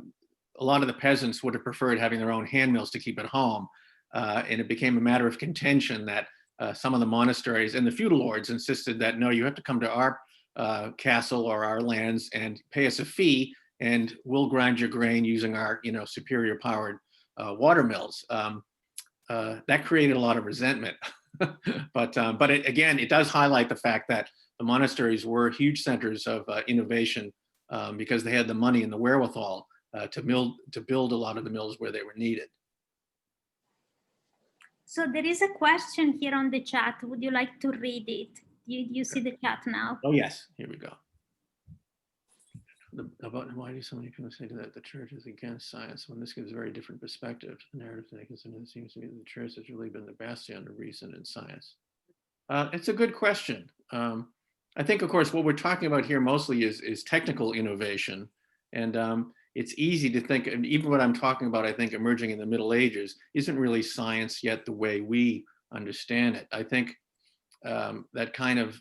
lot of the peasants would have preferred having their own hand mills to keep at home. And it became a matter of contention that some of the monasteries and the feudal lords insisted that, no, you have to come to our castle or our lands and pay us a fee, and we'll grind your grain using our, superior powered water mills. That created a lot of resentment. But again, it does highlight the fact that the monasteries were huge centers of innovation because they had the money and the wherewithal to build a lot of the mills where they were needed. So there is a question here on the chat. Would you like to read it? You see the chat now? Oh, yes. Here we go. Why do so many people say that the church is against science when this gives a very different perspective? The narrative that it seems to me that the church has really been the bastion of reason and science. It's a good question. I think, of course, what we're talking about here mostly is technical innovation. And it's easy to think, and even what I'm talking about, I think, emerging in the Middle Ages isn't really science yet the way we understand it. I think that kind of,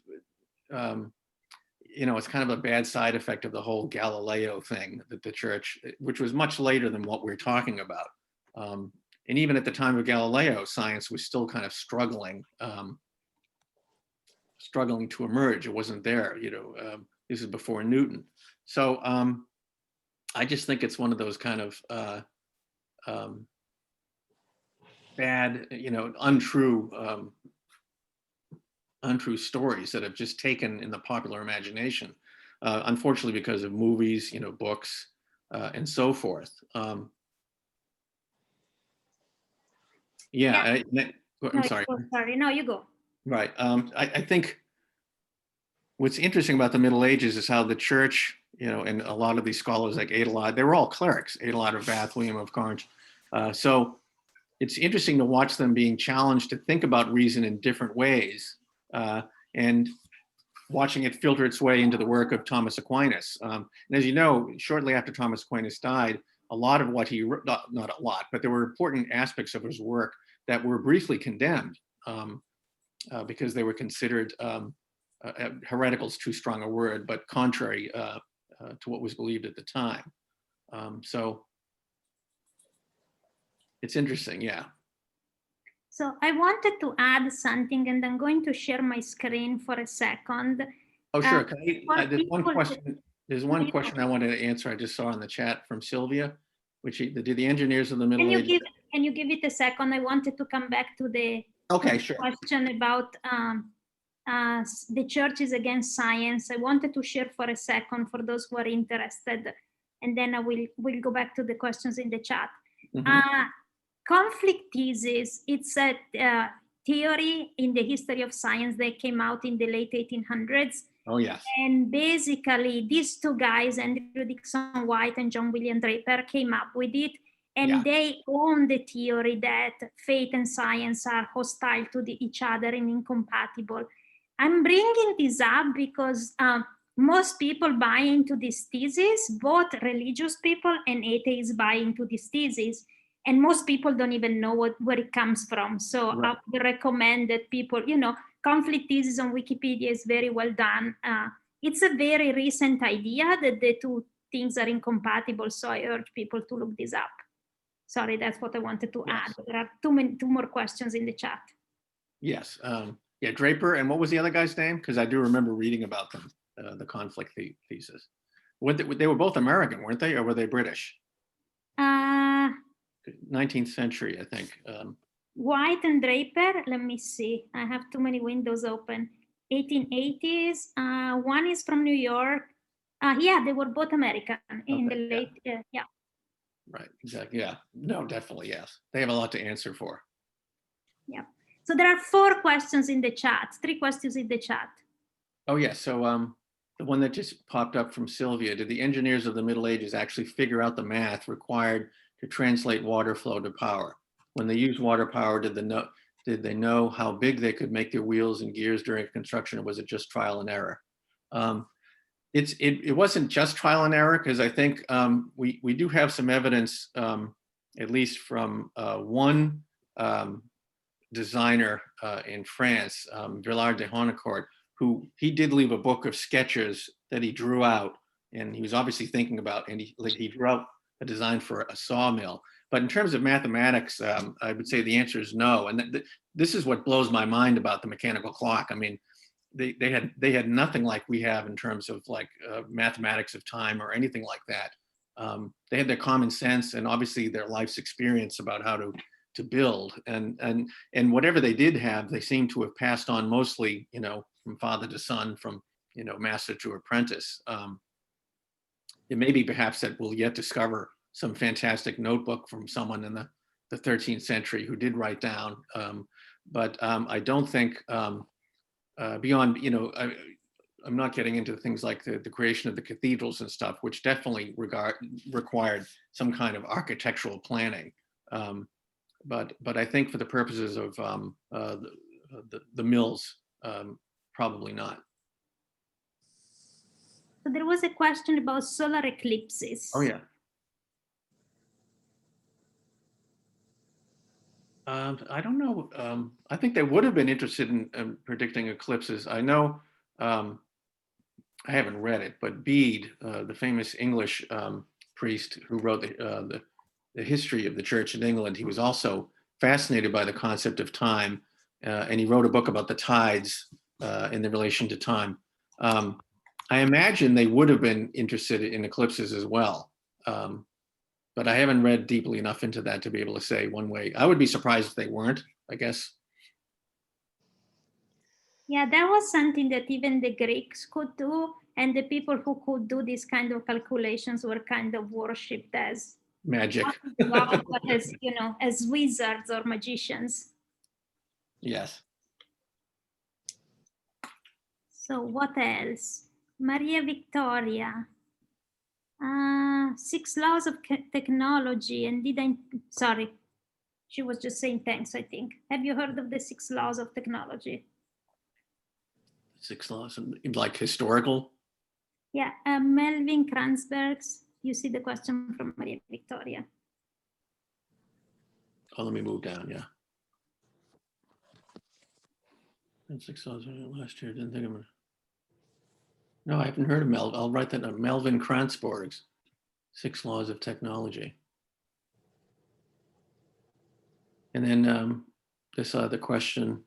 it's kind of a bad side effect of the whole Galileo thing that the church, which was much later than what we're talking about. And even at the time of Galileo, science was still kind of struggling to emerge. It wasn't there, this is before Newton. So I just think it's one of those kind of bad, untrue stories that have just taken in the popular imagination, unfortunately, because of movies, books, and so forth. I'm sorry. Sorry, no, you go. Right. I think what's interesting about the Middle Ages is how the church, and a lot of these scholars like Adelard, they were all clerics, Adelard of Bath, William of Carnes. So it's interesting to watch them being challenged to think about reason in different ways, and watching it filter its way into the work of Thomas Aquinas. And as you know, shortly after Thomas Aquinas died, a lot of what he wrote, not a lot, but there were important aspects of his work that were briefly condemned because they were considered heretical is too strong a word, but contrary to what was believed at the time. So it's interesting, yeah. So I wanted to add something, and I'm going to share my screen for a second. Oh, sure. There's one question I wanted to answer. I just saw in the chat from Sylvia, which did the engineers of the Middle Ages. Can you give it a second? I wanted to come back to the question about the church is against science. I wanted to share for a second for those who are interested, and then I will go back to the questions in the chat. Mm-hmm. Conflict thesis, it's a theory in the history of science that came out in the late 1800s. Oh, yes. And basically, these two guys, Andrew Dickson White and John William Draper, came up with it. And they own the theory that faith and science are hostile to each other and incompatible. I'm bringing this up because most people buy into this thesis, both religious people and atheists buy into this thesis. And most people don't even know where it comes from. So I would recommend that people, conflict thesis on Wikipedia is very well done. It's a very recent idea that the two things are incompatible. So I urge people to look this up. Sorry, that's what I wanted to Yes. add. There are two more questions in the chat. Yes. Yeah, Draper. And what was the other guy's name? Because I do remember reading about them, the conflict thesis. They were both American, weren't they? Or were they British? 19th century, I think. White and Draper, let me see. I have too many windows open. 1880s. One is from New York. Yeah, they were both American in Okay, the yeah. late, yeah. Right. Exactly. Yeah. No, definitely. Yes. They have a lot to answer for. Yeah. So there are 4 questions in the chat, 3 questions in the chat. Oh, yeah. So the one that just popped up from Sylvia, did the engineers of the Middle Ages actually figure out the math required to translate water flow to power? When they used water power, did they know how big they could make their wheels and gears during construction, or was it just trial and error? It wasn't just trial and error, because I think we do have some evidence, at least from one designer in France, Villard de Honnecourt, who he did leave a book of sketches that he drew out, and he was obviously thinking about, and he drew out a design for a sawmill. But in terms of mathematics, I would say the answer is no. And this is what blows my mind about the mechanical clock. I mean, they had nothing like we have in terms of like mathematics of time or anything like that. They had their common sense and obviously their life's experience about how to build, and whatever they did have, they seem to have passed on mostly, you know, from father to son, from, you know, master to apprentice. It may be perhaps that we'll yet discover some fantastic notebook from someone in the 13th century who did write down, but I don't think beyond, you know, I'm not getting into things like the creation of the cathedrals and stuff, which definitely required some kind of architectural planning. But I think for the purposes of the mills, probably not. So there was a question about solar eclipses. Oh, yeah. I don't know. I think they would have been interested in predicting eclipses. I know, I haven't read it, but Bede, the famous English priest who wrote the history of the church in England, he was also fascinated by the concept of time, and he wrote a book about the tides in the relation to time. I imagine they would have been interested in eclipses as well. But I haven't read deeply enough into that to be able to say one way. I would be surprised if they weren't, I guess. Yeah, that was something that even the Greeks could do, and the people who could do these kind of calculations were kind of worshipped as Magic. but as, you know, as wizards or magicians. Yes. So what else? Maria Victoria. 6 laws of technology, and sorry, she was just saying thanks, I think. Have you heard of the 6 laws of technology? 6 laws, like historical? Yeah, Melvin Kranzberg's. You see the question from Maria Victoria. Oh, let me move down, yeah. And 6 laws last year, didn't think of it. No, I haven't heard of Melvin. I'll write that down. Melvin Kranzberg's 6 laws of technology. And then this other question,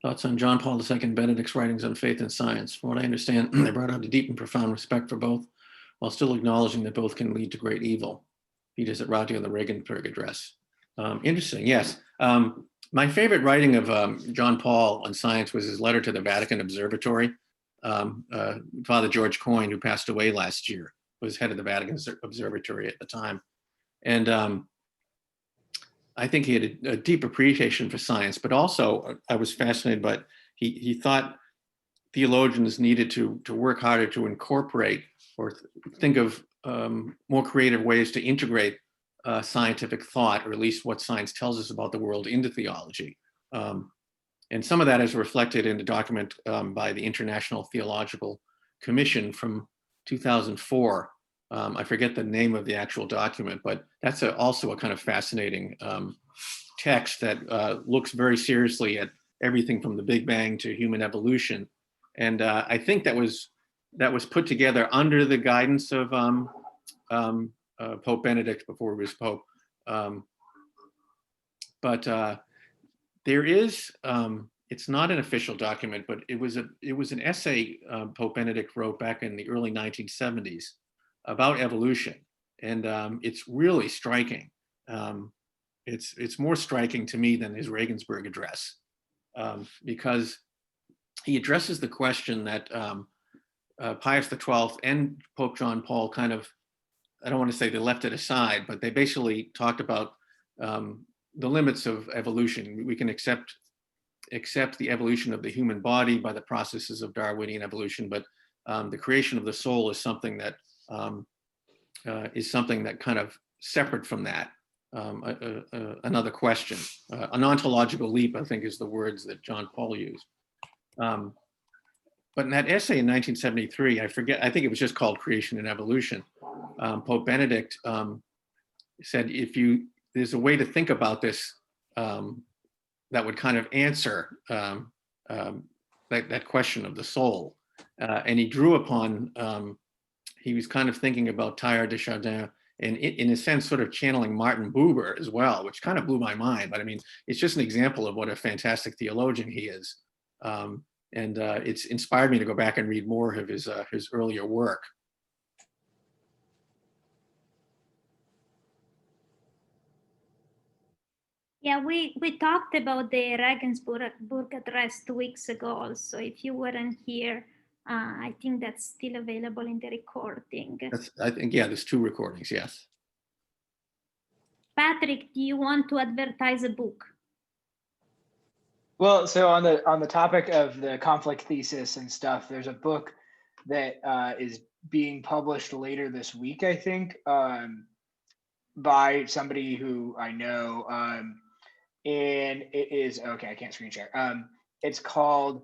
thoughts on John Paul II Benedict's writings on faith and science. From what I understand, they brought out a deep and profound respect for both, while still acknowledging that both can lead to great evil. He does it Ratio on the Regensburg Address. Interesting, yes. My favorite writing of John Paul on science was his letter to the Vatican Observatory. Father George Coyne, who passed away last year, was head of the Vatican Observatory at the time. And I think he had a deep appreciation for science, but also I was fascinated by, he thought theologians needed to work harder to incorporate or think of more creative ways to integrate scientific thought, or at least what science tells us about the world, into theology. And some of that is reflected in the document by the International Theological Commission from 2004. I forget the name of the actual document, but that's also a kind of fascinating text that looks very seriously at everything from the Big Bang to human evolution. And I think that was put together under the guidance of Pope Benedict before he was Pope. But there is, it's not an official document, but it was an essay Pope Benedict wrote back in the early 1970s about evolution, and it's really striking. It's more striking to me than his Regensburg address, because he addresses the question that Pius XII and Pope John Paul kind of, I don't want to say they left it aside, but they basically talked about the limits of evolution. We can accept the evolution of the human body by the processes of Darwinian evolution, but the creation of the soul is something that kind of separate from that. Another question, an ontological leap, I think, is the words that John Paul used. But in that essay in 1973, I think it was just called Creation and Evolution. Pope Benedict said, there's a way to think about this that would kind of answer that question of the soul. And he drew upon, he was kind of thinking about Teilhard de Chardin, and in a sense, sort of channeling Martin Buber as well, which kind of blew my mind. But I mean, it's just an example of what a fantastic theologian he is. And it's inspired me to go back and read more of his earlier work. Yeah, we talked about the Regensburg address 2 weeks ago also. If you weren't here, I think that's still available in the recording. I think, yeah, there's 2 recordings, yes. Patrick, do you want to advertise a book? Well, so on the topic of the conflict thesis and stuff, there's a book that is being published later this week, I think, by somebody who I know, and it is, okay, I can't screen share. It's called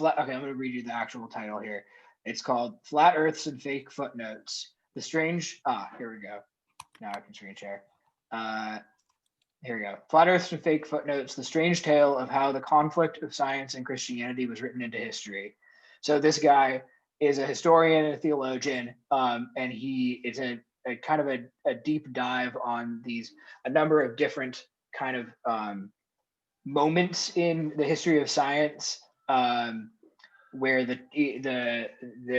okay, I'm going to read you the actual title here. It's called Flat Earths and Fake Footnotes. The Strange, here we go. Now I can screen share. Here we go. Flat Earths and Fake Footnotes, the strange tale of how the conflict of science and Christianity was written into history. So this guy is a historian and a theologian, and he is a kind of a deep dive on a number of different kind of moments in the history of science where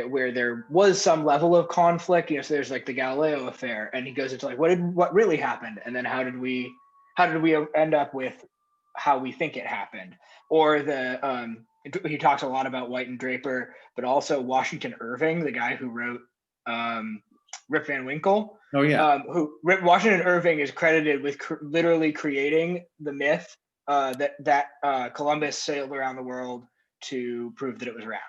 where there was some level of conflict. You know, so there's like the Galileo affair, and he goes into like what really happened, and then how did we end up with how we think it happened? Or he talks a lot about White and Draper, but also Washington Irving, the guy who wrote Rip Van Winkle. Oh yeah. Washington Irving is credited with literally creating the myth that Columbus sailed around the world to prove that it was round.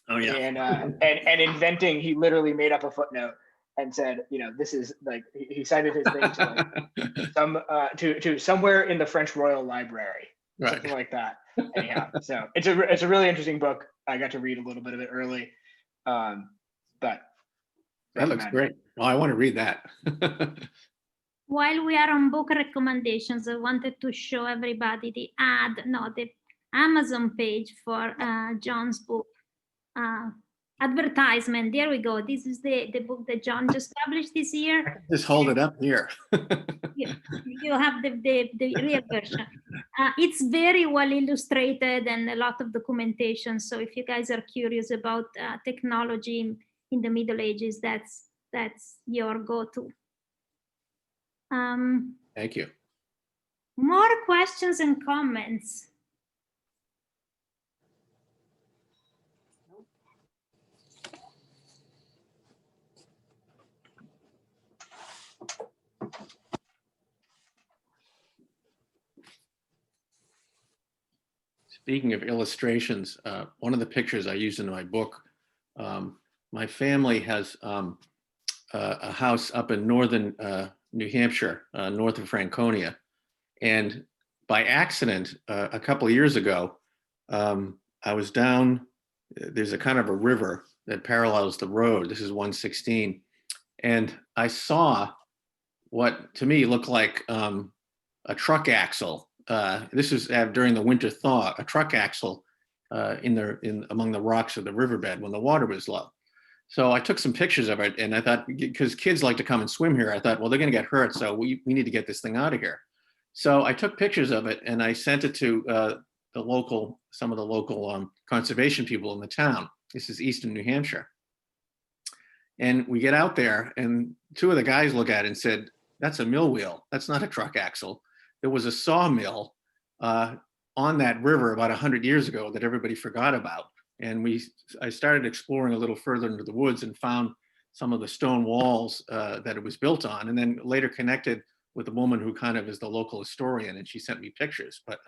Oh yeah. And inventing, he literally made up a footnote and said, you know, this is like, he cited his thing to like to somewhere in the French Royal Library, right, something like that. Anyhow, so it's a really interesting book. I got to read a little bit of it early, but that looks great. Oh, I want to read that. While we are on book recommendations, I wanted to show everybody the Amazon page for John's book. Advertisement, there we go. This is the book that John just published this year. Just hold it up here. You have the real version. It's very well illustrated and a lot of documentation. So if you guys are curious about technology in the Middle Ages, that's your go-to. Thank you. More questions and comments. Speaking of illustrations, one of the pictures I used in my book, my family has a house up in northern New Hampshire, north of Franconia. And by accident, a couple of years ago, I was down, there's a kind of a river that parallels the road. This is 116. And I saw what to me looked like a truck axle. This was during the winter thaw, a truck axle among the rocks of the riverbed when the water was low. So I took some pictures of it, and I thought, because kids like to come and swim here, I thought, well, they're going to get hurt, so we need to get this thing out of here. So I took pictures of it and I sent it to some of the local conservation people in the town. This is Easton, New Hampshire. And we get out there, and two of the guys look at it and said, "That's a mill wheel. That's not a truck axle." There was a sawmill on that river about 100 years ago that everybody forgot about. And I started exploring a little further into the woods and found some of the stone walls that it was built on, and then later connected with a woman who kind of is the local historian, and she sent me pictures. But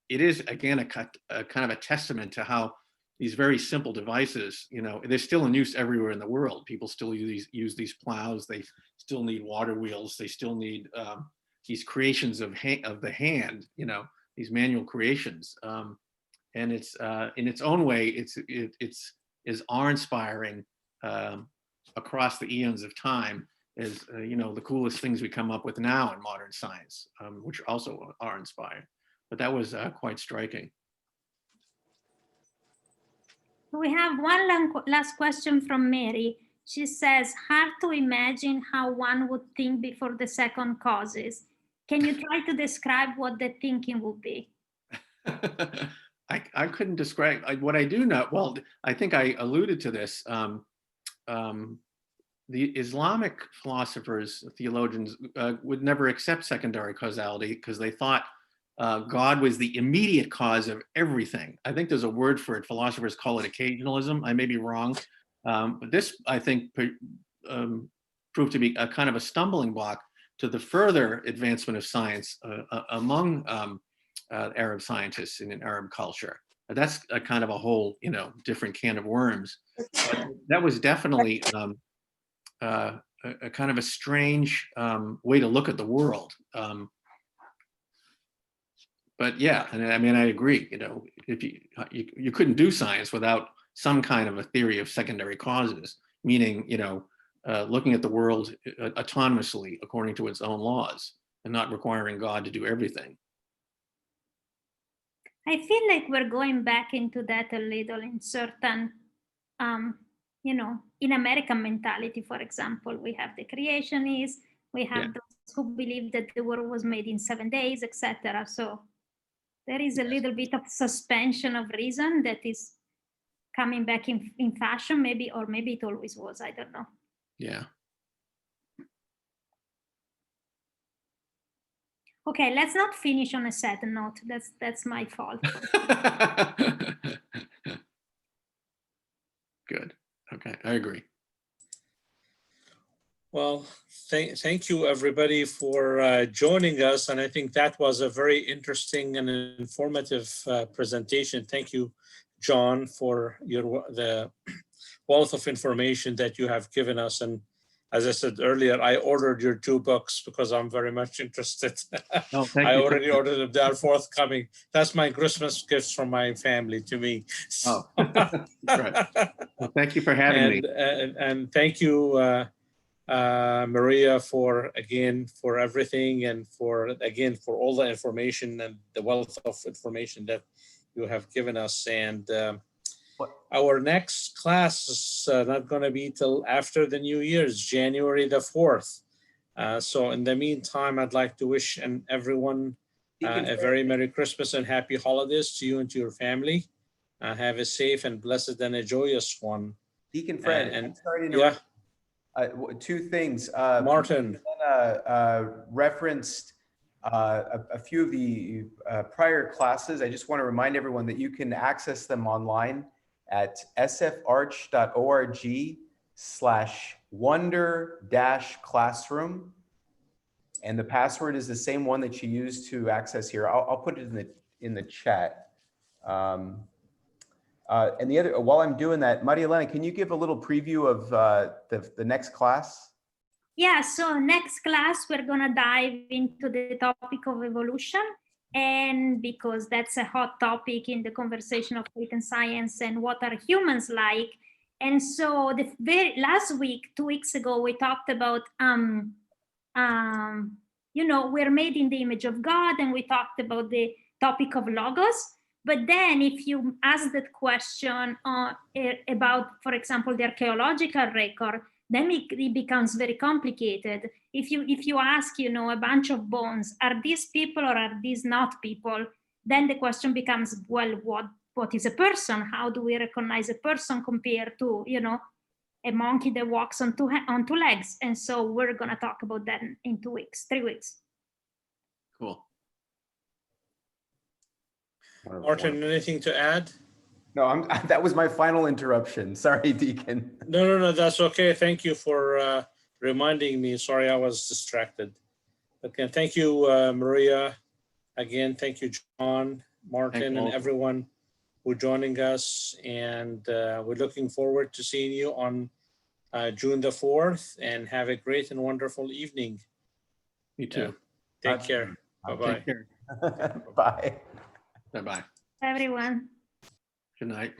it is, again, a kind of a testament to how these very simple devices, they're still in use everywhere in the world. People still use these plows. They still need water wheels. They still need these creations of the hand, these manual creations. And it's in its own way, it's awe-inspiring across the eons of time as the coolest things we come up with now in modern science, which also are inspired. But that was quite striking. We have one last question from Mary. She says, hard to imagine how one would think before the second causes. Can you try to describe what the thinking would be? I couldn't describe what I do know. Well, I think I alluded to this. The Islamic philosophers, theologians, would never accept secondary causality because they thought God was the immediate cause of everything. I think there's a word for it. Philosophers call it occasionalism. I may be wrong. But this, I think, proved to be a kind of a stumbling block to the further advancement of science among Arab scientists in an Arab culture. That's a kind of a whole, different can of worms. But that was definitely a kind of a strange way to look at the world. But yeah, and I mean, I agree. If you couldn't do science without some kind of a theory of secondary causes, meaning looking at the world autonomously according to its own laws and not requiring God to do everything. I feel like we're going back into that a little in certain, in American mentality, for example, we have the creationists, we have those who believe that the world was made in 7 days, etc. So there is a little bit of suspension of reason that is coming back in fashion, maybe, or maybe it always was, I don't know. Yeah. Okay, let's not finish on a sad note. That's my fault. Good. Okay, I agree. Well, thank you everybody for joining us. And I think that was a very interesting and informative presentation. Thank you, John, for the wealth of information that you have given us. And as I said earlier, I ordered your 2 books because I'm very much interested. Oh, thank I you. already ordered them. They are forthcoming. That's my Christmas gifts from my family to me. Oh, right. Well, thank you for having me. And thank you, Maria, for everything, and for all the information and the wealth of information that you have given us. And our next class is not going to be till after the New Year's, January the 4th. So in the meantime, I'd like to wish everyone a very Merry Christmas and Happy Holidays to you and to your family. Have a safe and blessed and a joyous one. Deacon Fred, and I'm sorry to interrupt. 2 things. Martin referenced a few of the prior classes. I just want to remind everyone that you can access them online at sfarch.org/wonder-classroom. And the password is the same one that you used to access here. I'll put it in the chat. And the other, while I'm doing that, Maria Elena, can you give a little preview of the next class? Yeah, so next class, we're gonna dive into the topic of evolution. And because that's a hot topic in the conversation of faith and science and what are humans like. And so the very last week, 2 weeks ago, we talked about, we're made in the image of God, and we talked about the topic of logos. But then if you ask that question about, for example, the archaeological record, then it becomes very complicated. If you ask, a bunch of bones, are these people or are these not people? Then the question becomes, well, what is a person? How do we recognize a person compared to, a monkey that walks on two legs? And so we're gonna talk about that in 3 weeks. Cool. Martin, anything to add? No, that was my final interruption. Sorry, Deacon. No, that's okay. Thank you for reminding me. Sorry, I was distracted. Again, thank you, Maria. Again, thank you, John, Martin, and everyone who joining us. And we're looking forward to seeing you on June the 4th, and have a great and wonderful evening. You too. Take care. Bye-bye. Take care. Bye. Bye-bye. Everyone. Good night.